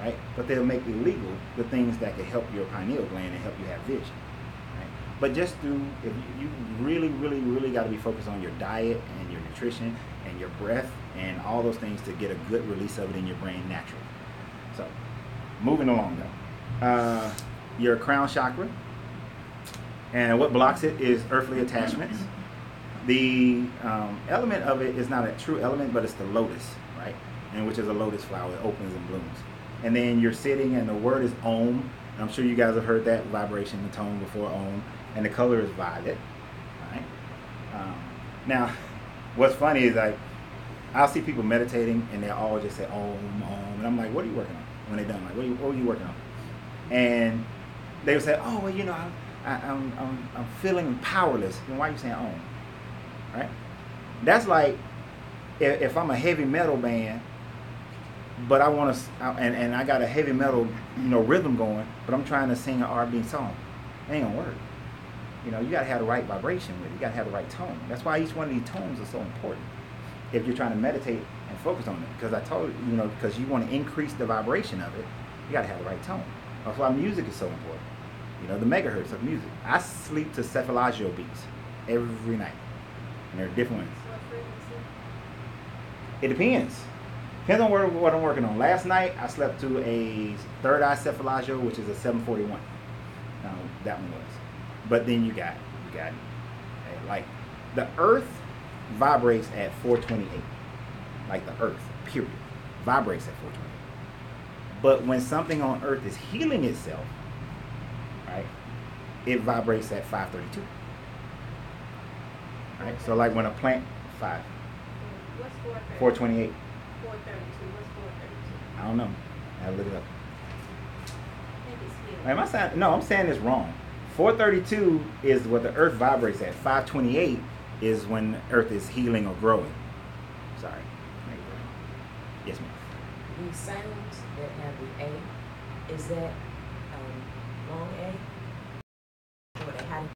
right? But they'll make illegal the things that can help your pineal gland and help you have vision, right? But just if you really, really, really got to be focused on your diet and your nutrition and your breath and all those things to get a good release of it in your brain naturally. So, moving along though, your crown chakra, and what blocks it is earthly attachments. The element of it is not a true element, but it's the lotus, right? And which is a lotus flower, it opens and blooms. And then you're sitting, and the word is Om. I'm sure you guys have heard that vibration, the tone before Om, and the color is violet, right? Now, what's funny is like, I'll see people meditating and they'll all just say Om, Om, and I'm like, what are you working on? When they're done, like, what are you working on? And they would say, oh, well, you know, I'm feeling powerless. And why are you saying Om? Right? That's like if I'm a heavy metal band, but I want to, and I got a heavy metal, you know, rhythm going, but I'm trying to sing an R&B song. It ain't gonna work. You know, you gotta have the right vibration with it. You gotta have the right tone. That's why each one of these tones are so important if you're trying to meditate and focus on it. Because I told you, know, because you want to increase the vibration of it, you gotta have the right tone. That's why music is so important. You know, the megahertz of music. I sleep to cephalagio beats every night, and there are different ones. What frequency? It depends. Depends on what I'm working on. Last night I slept to a third eye cephalagio, which is a 741. That one was. But then you got like the earth vibrates at 428. Like the earth, period, vibrates at 428. But when something on earth is healing itself, right, it vibrates at 532. Right? So like when a plant, What's 432? 428. 432. What's 432? I don't know. I gotta look it up. I think it's here. Am I saying? No, I'm saying this wrong. 432 is what the earth vibrates at. 528 is when the earth is healing or growing. Sorry. Yes, ma'am. These sounds that have the A, is that long A? Or they have?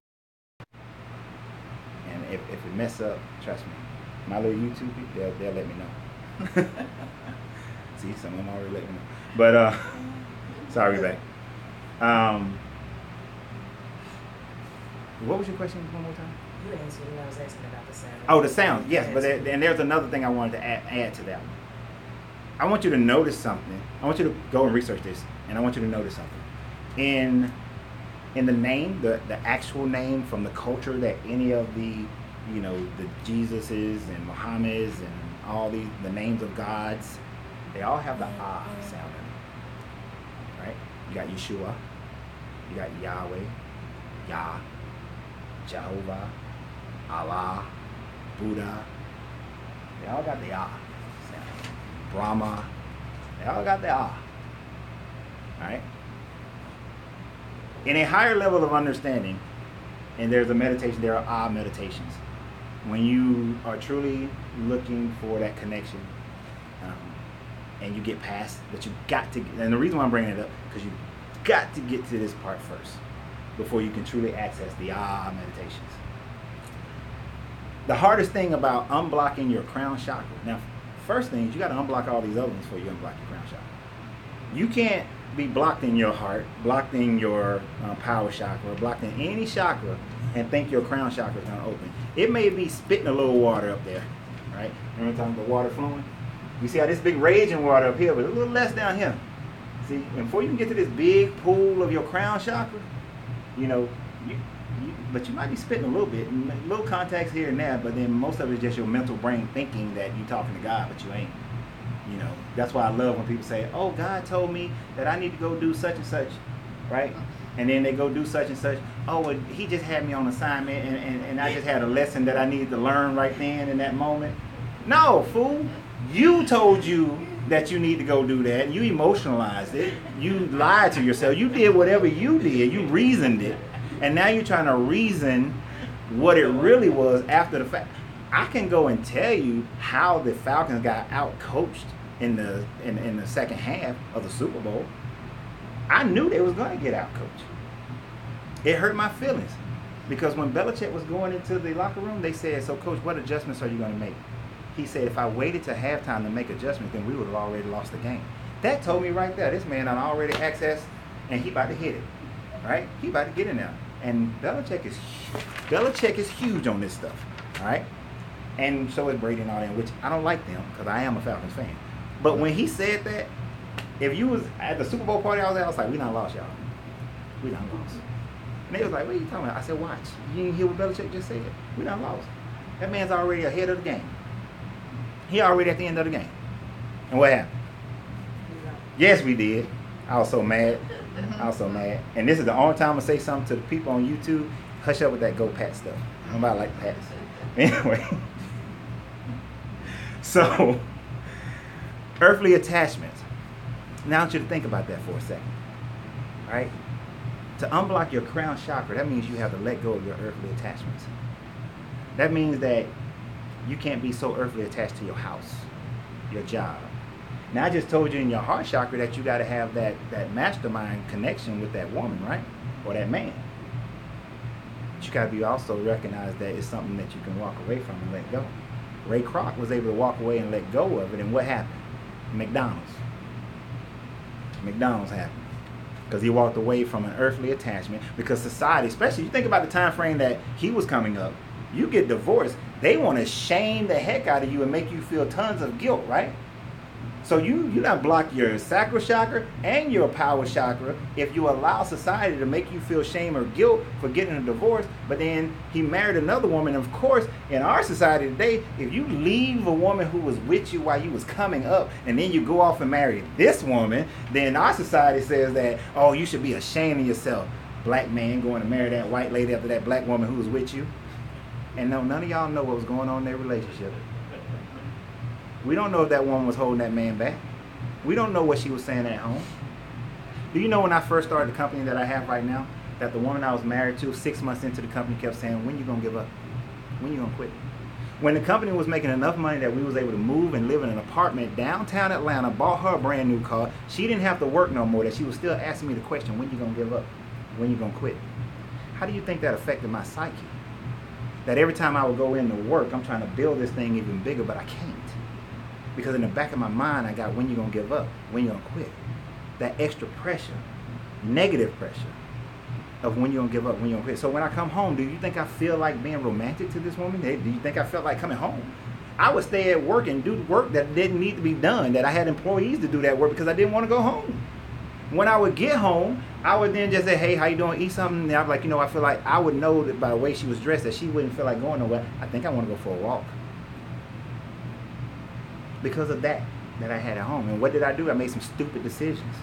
And if it mess up, trust me, my little YouTube people, they'll let me know. See, some of them already let me know. But sorry, back. What was your question one more time? You answered when I was asking about the sound. Oh, the sound, yes. But and there's another thing I wanted to add to that one. I want you to notice something. I want you to go and research this, and I want you to notice something. In the name, the actual name from the culture that any of the, you know, the Jesuses and Muhammad's and all the names of gods, they all have the ah sound in it. You got Yeshua. You got Yahweh, Yah, Jehovah, Allah, Buddha. They all got the Ah. Brahma. They all got the Ah. Alright? In a higher level of understanding, and there's a meditation, there are Ah meditations. When you are truly looking for that connection, and you get past, but you got to, and the reason why I'm bringing it up, because you got to get to this part first before you can truly access the Ah meditations. The hardest thing about unblocking your crown chakra, now, first thing is you got to unblock all these other ones before you unblock your crown chakra. You can't be blocked in your heart, blocked in your power chakra, blocked in any chakra, and think your crown chakra is going to open. It may be spitting a little water up there, right? Remember talking about water flowing? You see how this big raging water up here, but a little less down here. See, and before you can get to this big pool of your crown chakra, but you might be spitting a little bit, little contacts here and there, but then most of it is just your mental brain thinking that you're talking to God, but you ain't. That's why I love when people say, oh, God told me that I need to go do such and such, right? And then they go do such and such. Oh, well, he just had me on assignment, and I just had a lesson that I needed to learn right then in that moment. No, fool. You told you that you need to go do that. You emotionalized it. You lied to yourself. You did whatever you did. You reasoned it. And now you're trying to reason what it really was after the fact. I can go and tell you how the Falcons got out-coached in the second half of the Super Bowl. I knew they was going to get out-coached. It hurt my feelings. Because when Belichick was going into the locker room, they said, so, Coach, what adjustments are you going to make? He said, if I waited to halftime to make adjustments, then we would have already lost the game. That told me right there, this man had already accessed, and he about to hit it. Right? He about to get in there. And Belichick is huge on this stuff. All right? And so is Brady and all that, which I don't like them because I am a Falcons fan. But when he said that, if you was at the Super Bowl party I was like, we done lost, y'all. We done lost. And they was like, what are you talking about? I said, watch. You didn't hear what Belichick just said. We done lost. That man's already ahead of the game. He already at the end of the game. And what happened? Yes, we did. I was so mad. I was so mad. And this is the only time I say something to the people on YouTube. Hush up with that Go Pat stuff. Nobody like Pats. Anyway. So, earthly attachments. Now I want you to think about that for a second. All right? To unblock your crown chakra, that means you have to let go of your earthly attachments. That means that you can't be so earthly attached to your house, your job. Now, I just told you in your heart chakra that you got to have that mastermind connection with that woman, right? Or that man. But you got to be also recognize that it's something that you can walk away from and let go. Ray Kroc was able to walk away and let go of it, and what happened? McDonald's happened. Because he walked away from an earthly attachment. Because society, especially you think about the time frame that he was coming up, you get divorced, they want to shame the heck out of you and make you feel tons of guilt, right? So you not block your sacral chakra and your power chakra if you allow society to make you feel shame or guilt for getting a divorce. But then he married another woman. Of course, in our society today, if you leave a woman who was with you while you was coming up and then you go off and marry this woman, then our society says that, oh, you should be ashamed of yourself. Black man going to marry that white lady after that black woman who was with you. And no, none of y'all know what was going on in their relationship. We don't know if that woman was holding that man back. We don't know what she was saying at home. Do you know when I first started the company that I have right now, that the woman I was married to 6 months into the company kept saying, when you going to give up? When you going to quit? When the company was making enough money that we was able to move and live in an apartment downtown Atlanta, bought her a brand new car, she didn't have to work no more, that she was still asking me the question, when you going to give up? When you going to quit? How do you think that affected my psyche? That every time I would go into work, I'm trying to build this thing even bigger, but I can't. Because in the back of my mind, I got when you going to give up, when you going to quit. That extra pressure, negative pressure of when you going to give up, when you going to quit. So when I come home, do you think I feel like being romantic to this woman? Do you think I felt like coming home? I would stay at work and do work that didn't need to be done, that I had employees to do that work because I didn't want to go home. When I would get home, I would then just say, hey, how you doing? Eat something. And I'm like, I feel like I would know that by the way she was dressed that she wouldn't feel like going nowhere. I think I want to go for a walk. Because of that I had at home. And what did I do? I made some stupid decisions.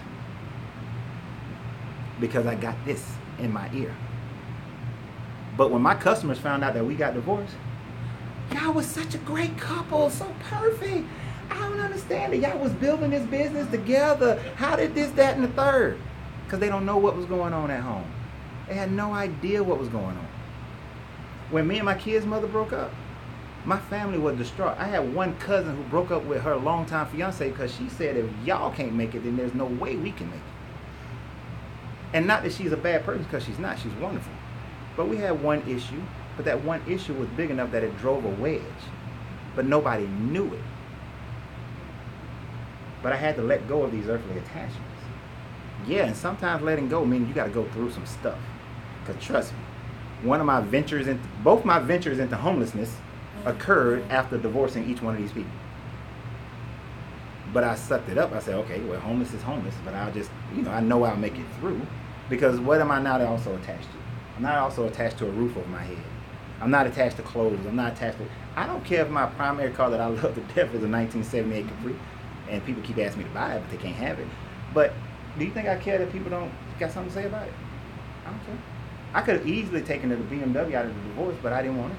because I got this in my ear. But when my customers found out that we got divorced, y'all was such a great couple, so perfect. I don't understand it. Y'all was building this business together. How did this, that, and the third? Because they don't know what was going on at home. They had no idea what was going on. When me and my kid's mother broke up, my family was distraught. I had one cousin who broke up with her longtime fiance because she said if y'all can't make it, then there's no way we can make it. And not that she's a bad person, because she's not. She's wonderful. But we had one issue, but that one issue was big enough that it drove a wedge. But nobody knew it. But I had to let go of these earthly attachments. Yeah, and sometimes letting go means you got to go through some stuff. Because trust me, both my ventures into homelessness occurred after divorcing each one of these people. But I sucked it up. I said, okay, well, homeless is homeless, but I'll just, I know I'll make it through. Because what am I not also attached to? I'm not also attached to a roof over my head. I'm not attached to clothes. I'm not attached to, I don't care if my primary car that I love to death is a 1978 Capri, and people keep asking me to buy it, but they can't have it. But do you think I care that people don't got something to say about it? I don't care. I could have easily taken the BMW out of the divorce, but I didn't want it.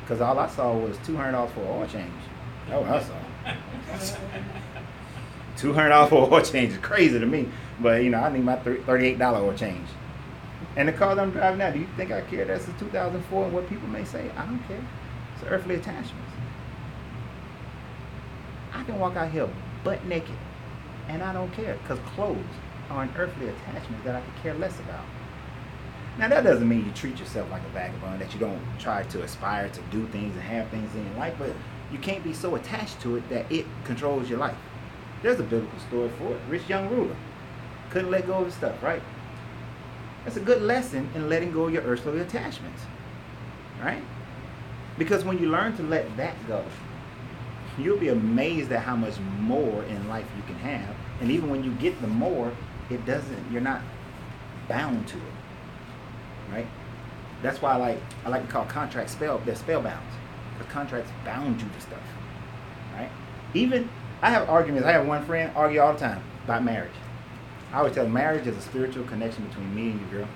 Because all I saw was $200 for an oil change. That's what I saw. $200 for an oil change is crazy to me. But, I need my $38 oil change. And the car that I'm driving now, do you think I care? That's a 2004 and what people may say? I don't care. It's earthly attachments. I can walk out here butt naked, and I don't care, because clothes are an earthly attachment that I could care less about. Now, that doesn't mean you treat yourself like a vagabond, that you don't try to aspire to do things and have things in your life, but you can't be so attached to it that it controls your life. There's a biblical story for it. Rich young ruler couldn't let go of his stuff, right? That's a good lesson in letting go of your earthly attachments, right? Because when you learn to let that go, you'll be amazed at how much more in life you can have. And even when you get the more, you're not bound to it, right? That's why I like to call contracts they're spellbound. Because contracts bound you to stuff, right? Even, I have arguments. I have one friend argue all the time about marriage. I always tell them marriage is a spiritual connection between me and you, girl.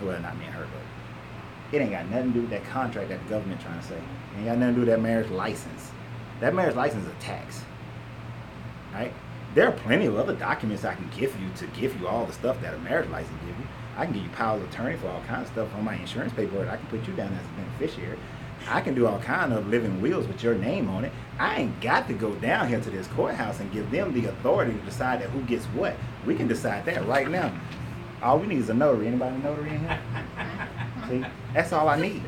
Well, not me and her, but it ain't got nothing to do with that contract that the government trying to say. It ain't got nothing to do with that marriage license. That marriage license is a tax, right? There are plenty of other documents I can give you to give you all the stuff that a marriage license gives you. I can give you power of attorney for all kinds of stuff on my insurance paperwork. I can put you down as a beneficiary. I can do all kind of living wills with your name on it. I ain't got to go down here to this courthouse and give them the authority to decide that who gets what. We can decide that right now. All we need is a notary. Anybody a notary in here? See, that's all I need.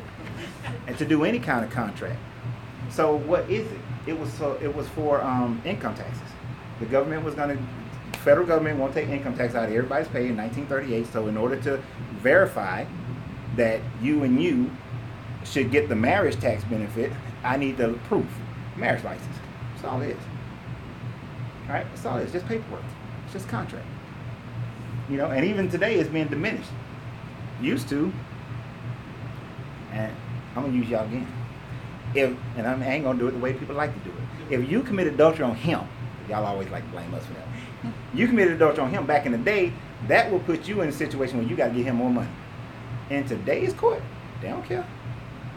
And to do any kind of contract. So what is it? It was for income taxes. The government was going to, federal government won't take income tax out of everybody's pay in 1938. So in order to verify that you and you should get the marriage tax benefit, I need the proof, marriage license. That's all it is. All right, that's all it is. Just paperwork. It's just contract. And even today it's being diminished. Used to, and I'm gonna use y'all again. And I ain't gonna do it the way people like to do it. If you committed adultery on him, y'all always like to blame us for that. You committed adultery on him back in the day, that will put you in a situation where you got to give him more money. In today's court, they don't care.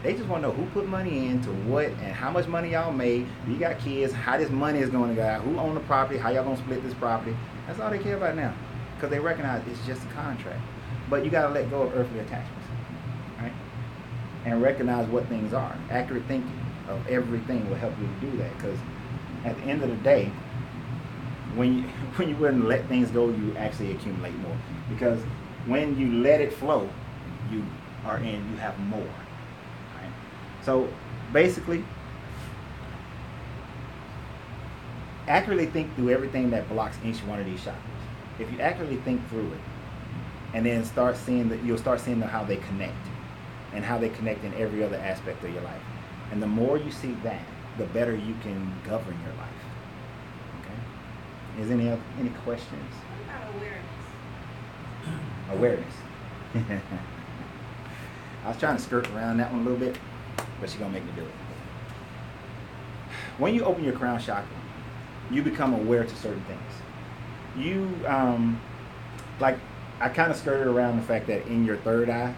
They just want to know who put money into what and how much money y'all made. You got kids, how this money is going to go, who own the property, how y'all going to split this property. That's all they care about now, because they recognize it's just a contract. But you got to let go of earthly attachments, right? And recognize what things are. Accurate thinking of everything will help you to do that, because at the end of the day, when you wouldn't let things go, you actually accumulate more. Because when you let it flow, you have more. Right? So basically, accurately think through everything that blocks each one of these chakras. If you accurately think through it, and then you'll start seeing how they connect, and how they connect in every other aspect of your life. And the more you see that, the better you can govern your life. Okay? Is any questions? What about Awareness. I was trying to skirt around that one a little bit, but she's gonna make me do it. When you open your crown chakra, you become aware to certain things. You like I kind of skirted around the fact that in your third eye,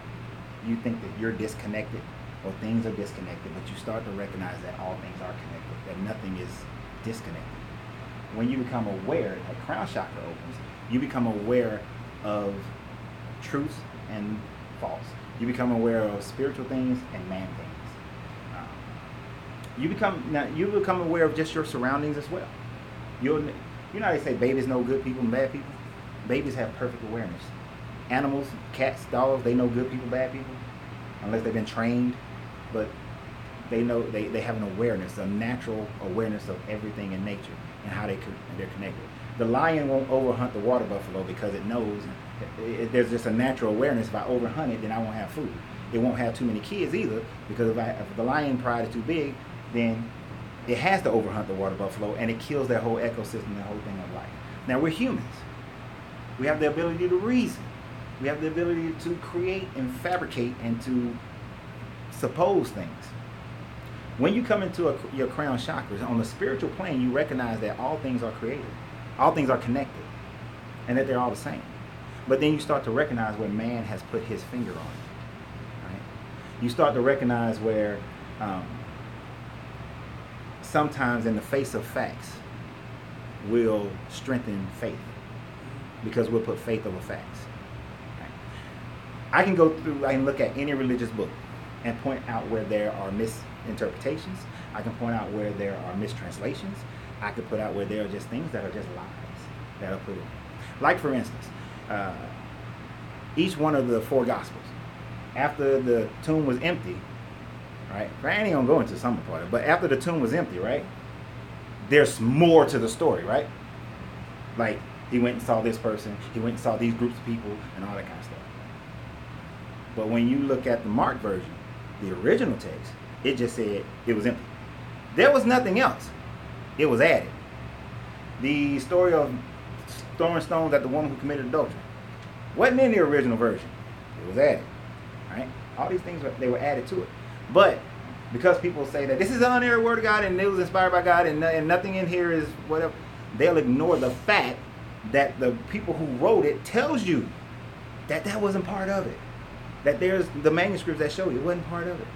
you think that you're disconnected or things are disconnected, but you start to recognize that all things are connected, that nothing is disconnected. When you become aware, that crown chakra opens, you become aware of truth and false. You become aware of spiritual things and man things. You become aware of just your surroundings as well. You know how they say babies know good people and bad people? Babies have perfect awareness. Animals, cats, dogs, they know good people, bad people, unless they've been trained. But they know they have an awareness, a natural awareness of everything in nature and how they're connected. The lion won't overhunt the water buffalo because it knows there's just a natural awareness. If I overhunt it, then I won't have food. It won't have too many kids either, because if the lion pride is too big, then it has to overhunt the water buffalo, and it kills their whole ecosystem, the whole thing of life. Now, we're humans. We have the ability to reason. We have the ability to create and fabricate and to suppose things. When you come into your crown chakras, on the spiritual plane, you recognize that all things are created. All things are connected, and that they're all the same. But then you start to recognize where man has put his finger on it. Right? You start to recognize where sometimes in the face of facts, we'll strengthen faith, because we'll put faith over facts. Right? I can look at any religious book and point out where there are misinterpretations. I can point out where there are mistranslations. I could put out where there are just things that are just lies that are put in. Like, for instance, each one of the 4 Gospels, after the tomb was empty, right? I ain't gonna go into some part of it, but after the tomb was empty, right? There's more to the story, right? Like, he went and saw this person, he went and saw these groups of people, and all that kind of stuff. But when you look at the Mark version, the original text, it just said it was empty. There was nothing else. It was added. The story of throwing stones at the woman who committed adultery wasn't in the original version. It was added. Right? All these things, they were added to it. But because people say that this is the unerring word of God and it was inspired by God and nothing in here is whatever, they'll ignore the fact that the people who wrote it tells you that that wasn't part of it. That there's the manuscripts that show you it wasn't part of it.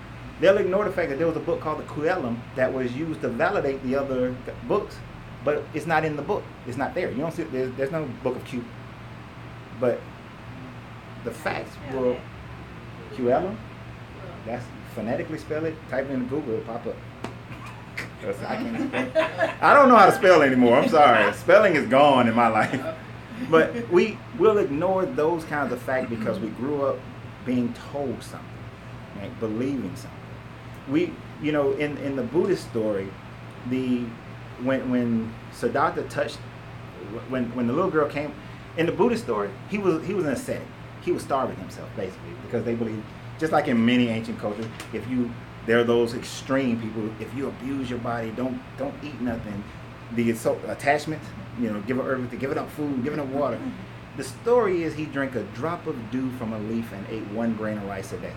They'll ignore the fact that there was a book called the Quellum that was used to validate the other books, but it's not in the book. It's not there. You don't see there's no book of Q. But the facts will Quellum. That's phonetically spell it. Type it into Google, it'll pop up. I don't know how to spell anymore. I'm sorry. Spelling is gone in my life. But we'll ignore those kinds of facts because we grew up being told something, right? Believing something. In the Buddhist story, when Siddhartha touched, when the little girl came, in the Buddhist story, he was an ascetic. He was starving himself basically because they believe, just like in many ancient cultures, there are those extreme people. If you abuse your body, don't eat nothing. The attachments, give up everything, giving up food, giving up water. The story is he drank a drop of dew from a leaf and ate 1 grain of rice a day.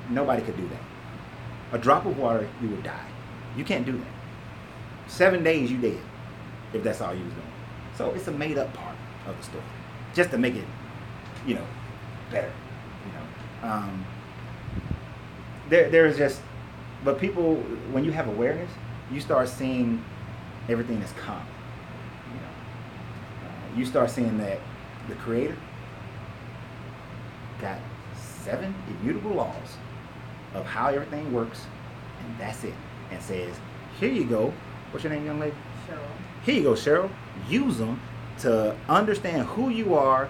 Nobody could do that. A drop of water, you would die. You can't do that. 7 days, you dead, if that's all you was doing. So it's a made up part of the story, just to make it, better. There's just, but people, when you have awareness, you start seeing everything as common. You start seeing that the Creator got 7 immutable laws of how everything works, and that's it. And says, here you go. What's your name, young lady? Cheryl. Here you go, Cheryl. Use them to understand who you are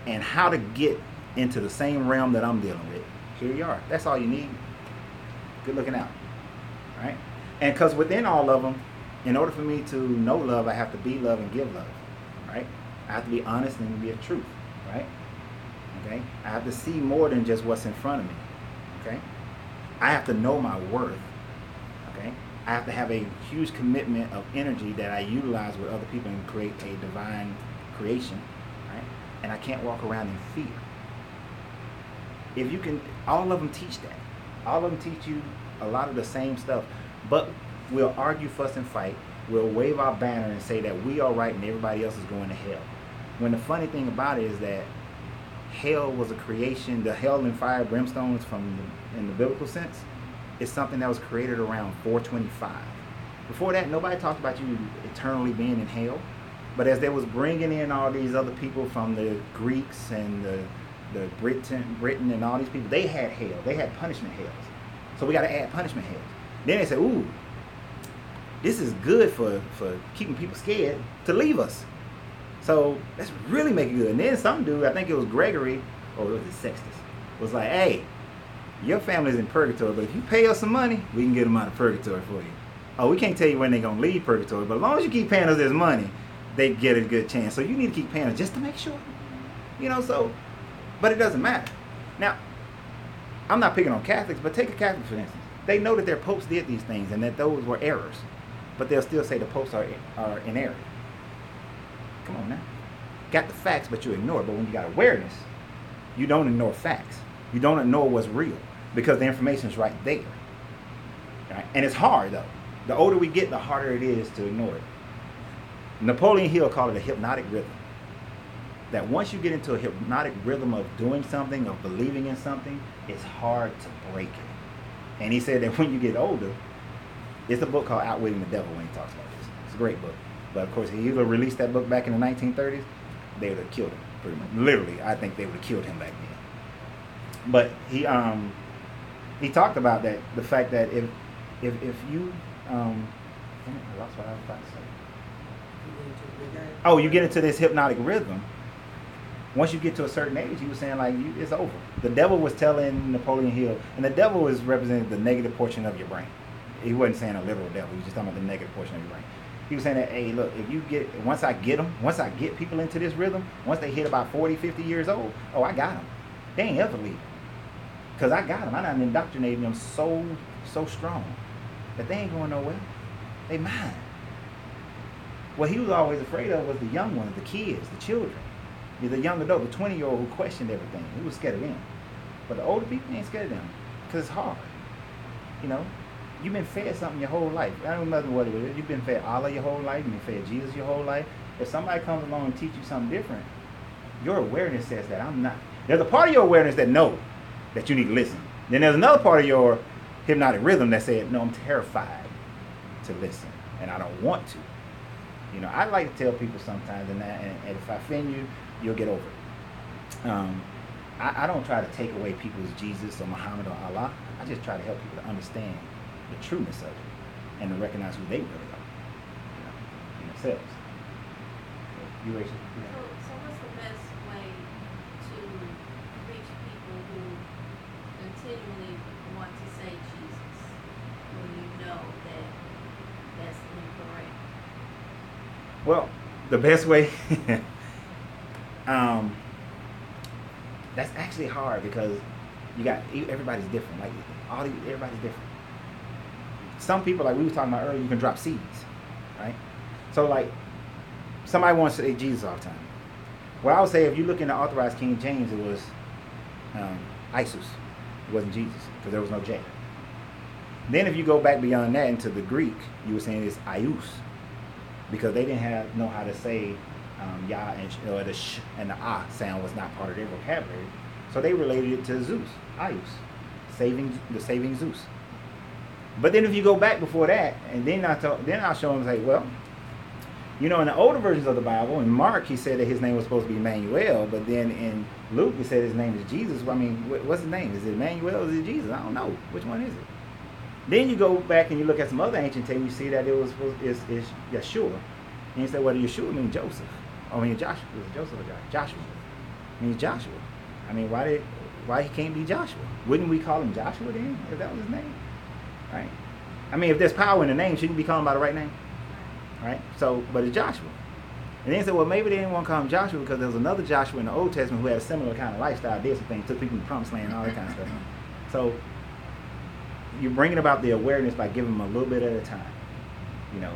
and how to get into the same realm that I'm dealing with. Here you are. That's all you need. Good looking out. Right? And because within all of them, in order for me to know love, I have to be love and give love. Right? I have to be honest and be of truth. Right? Okay? I have to see more than just what's in front of me. Okay? I have to know my worth. Okay? I have to have a huge commitment of energy that I utilize with other people and create a divine creation. Right? And I can't walk around in fear. If you can, all of them teach that. All of them teach you a lot of the same stuff. But we'll argue, fuss, and fight. We'll wave our banner and say that we are right and everybody else is going to hell. When the funny thing about it is that hell was a creation, the hell and fire brimstones in the biblical sense, is something that was created around 425. Before that, nobody talked about you eternally being in hell. But as they was bringing in all these other people from the Greeks and the Britain and all these people, they had hell. They had punishment hells. So we got to add punishment hells. Then they said, ooh, this is good for keeping people scared to leave us. So let's really make it good. And then some dude, I think it was Gregory, or was it Sextus, was like, hey, your family's in purgatory, but if you pay us some money, we can get them out of purgatory for you. Oh, we can't tell you when they're going to leave purgatory, but as long as you keep paying us this money, they get a good chance. So you need to keep paying us just to make sure. You know, so, but it doesn't matter. Now, I'm not picking on Catholics, but take a Catholic, for instance. They know that their popes did these things and that those were errors, but they'll still say the popes are in error. Come on now. Got the facts, but you ignore it. But when you got awareness, you don't ignore facts. You don't ignore what's real because the information is right there. Right? And it's hard, though. The older we get, the harder it is to ignore it. Napoleon Hill called it a hypnotic rhythm. That once you get into a hypnotic rhythm of doing something, of believing in something, it's hard to break it. And he said that when you get older, it's a book called Outwitting the Devil when he talks about this. It's a great book. But of course, if he would have released that book back in the 1930s, they would have killed him, pretty much. Literally, I think they would have killed him back then. But he talked about that, the fact that if you, I lost what I was about to say. Oh, you get into this hypnotic rhythm. Once you get to a certain age, he was saying like it's over. The devil was telling Napoleon Hill, and the devil is representing the negative portion of your brain. He wasn't saying a literal devil. He was just talking about the negative portion of your brain. He was saying that, hey, look, if you once I get people into this rhythm, once they hit about 40, 50 years old, oh, I got them. They ain't ever leave. Because I got them. I done indoctrinated them so strong that they ain't going nowhere. They mine. What he was always afraid of was the young ones, the kids, the children. The young adult, the 20-year-old who questioned everything. He was scared of them. But the older people ain't scared of them because it's hard. You know, you've been fed something your whole life. I don't know what it is. You've been fed Allah your whole life. You've been fed Jesus your whole life. If somebody comes along and teach you something different, your awareness says that I'm not. There's a part of your awareness that knows that you need to listen. Then there's another part of your hypnotic rhythm that said, no, I'm terrified to listen and I don't want to. You know, I like to tell people sometimes, and if I offend you, you'll get over it. I don't try to take away people's Jesus or Muhammad or Allah. I just try to help people to understand the trueness of it and to recognize who they really are, you know, in themselves. You Rachel? Yeah. So what's the best way to reach people who continually want to say Jesus when you know that that's incorrect? Well, the best way, that's actually hard because everybody's different. Like everybody's different. Some people, like we were talking about earlier, you can drop seeds, right? So like somebody wants to say Jesus all the time. Well, I would say if you look in the authorized King James, it was Isus. It wasn't Jesus because there was no J. Then if you go back beyond that into the Greek, you were saying it's Ius, because they didn't know how to say Yah or the sh and the ah sound was not part of their vocabulary, so they related it to Zeus, Ius, saving Zeus. But then if you go back before that, and then I'll show them, say, well, you know, in the older versions of the Bible, in Mark he said that his name was supposed to be Emmanuel, but then in Luke he said his name is Jesus. I mean, what's his name? Is it Emmanuel or is it Jesus? I don't know. Which one is it? Then you go back and you look at some other ancient texts, you see that it's Yeshua. And you say, well, Yeshua means Joseph. I mean, Joshua. Is it Joseph or Joshua? It means Joshua. I mean, why he can't be Joshua? Wouldn't we call him Joshua then, if that was his name? Right? I mean, if there's power in the name, shouldn't we call him by the right name? Right? So, but it's Joshua. And then they said, well, maybe they didn't want to call him Joshua because there was another Joshua in the Old Testament who had a similar kind of lifestyle, did some things, took people to the promised land and all that kind of stuff. So you're bringing about the awareness by giving them a little bit at a time. You know,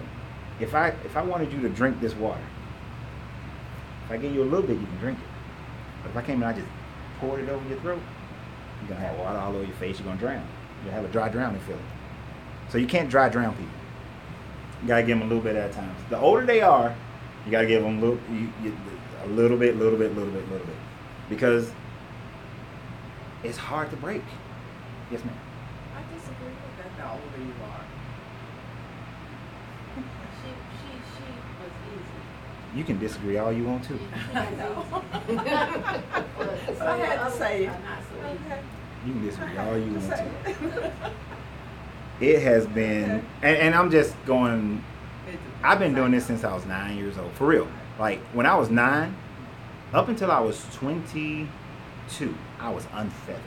if I wanted you to drink this water, if I give you a little bit, you can drink it. But if I came and I just poured it over your throat, you're going to have water all over your face, you're going to drown. You'll have a dry drowning feeling. So you can't dry drown people. You got to give them a little bit at a time. The older they are, you got to give them A little bit. Because it's hard to break. Yes, ma'am. I disagree with that. The older you are. She was easy. You can disagree all you want to. I know. But So I had to say it. Are not so easy. Okay. You can disagree all you want Say to. it. It has been, and I'm just going, I've been doing this since I was 9 years old. For real. Like, when I was 9, up until I was 22, I was unfeathered.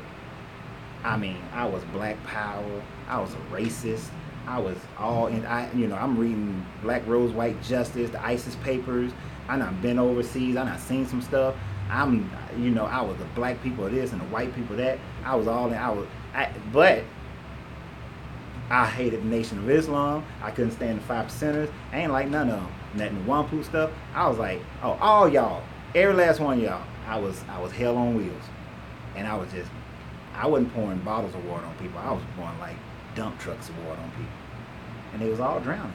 I mean, I was Black Power. I was a racist. I was all in. I'm reading Black Rose, White Justice, the ISIS papers. I done been overseas. I done seen some stuff. I was the black people this and the white people that. I was all in. But I hated the Nation of Islam. I couldn't stand the 5%ers. I ain't like none of them. Nothing Wampu stuff. I was like, oh, all y'all, every last one of y'all. I was hell on wheels, and I wasn't pouring bottles of water on people. I was pouring like dump trucks of water on people, and they was all drowning.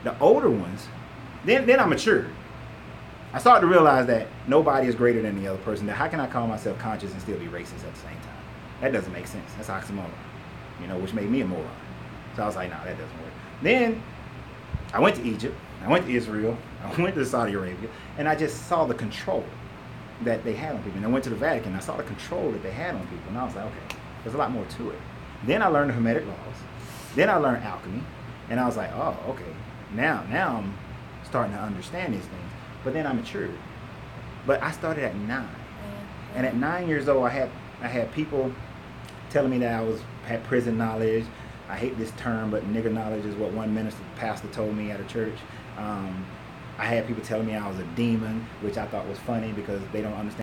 The older ones, then I matured. I started to realize that nobody is greater than the other person. That how can I call myself conscious and still be racist at the same time? That doesn't make sense. That's oxymoron, which made me a moron. So I was like, no, that doesn't work. Then I went to Egypt. I went to Israel. I went to Saudi Arabia, and I just saw the control that they had on people. And I went to the Vatican. I saw the control that they had on people, and I was like, okay, there's a lot more to it. Then I learned the Hermetic laws. Then I learned alchemy, and I was like, oh, okay. Now I'm starting to understand these things. But then I matured. But I started at 9, and at 9 years old, I had people telling me that I had prison knowledge. I hate this term, but nigger knowledge is what one pastor told me at a church. I had people telling me I was a demon, which I thought was funny because they don't understand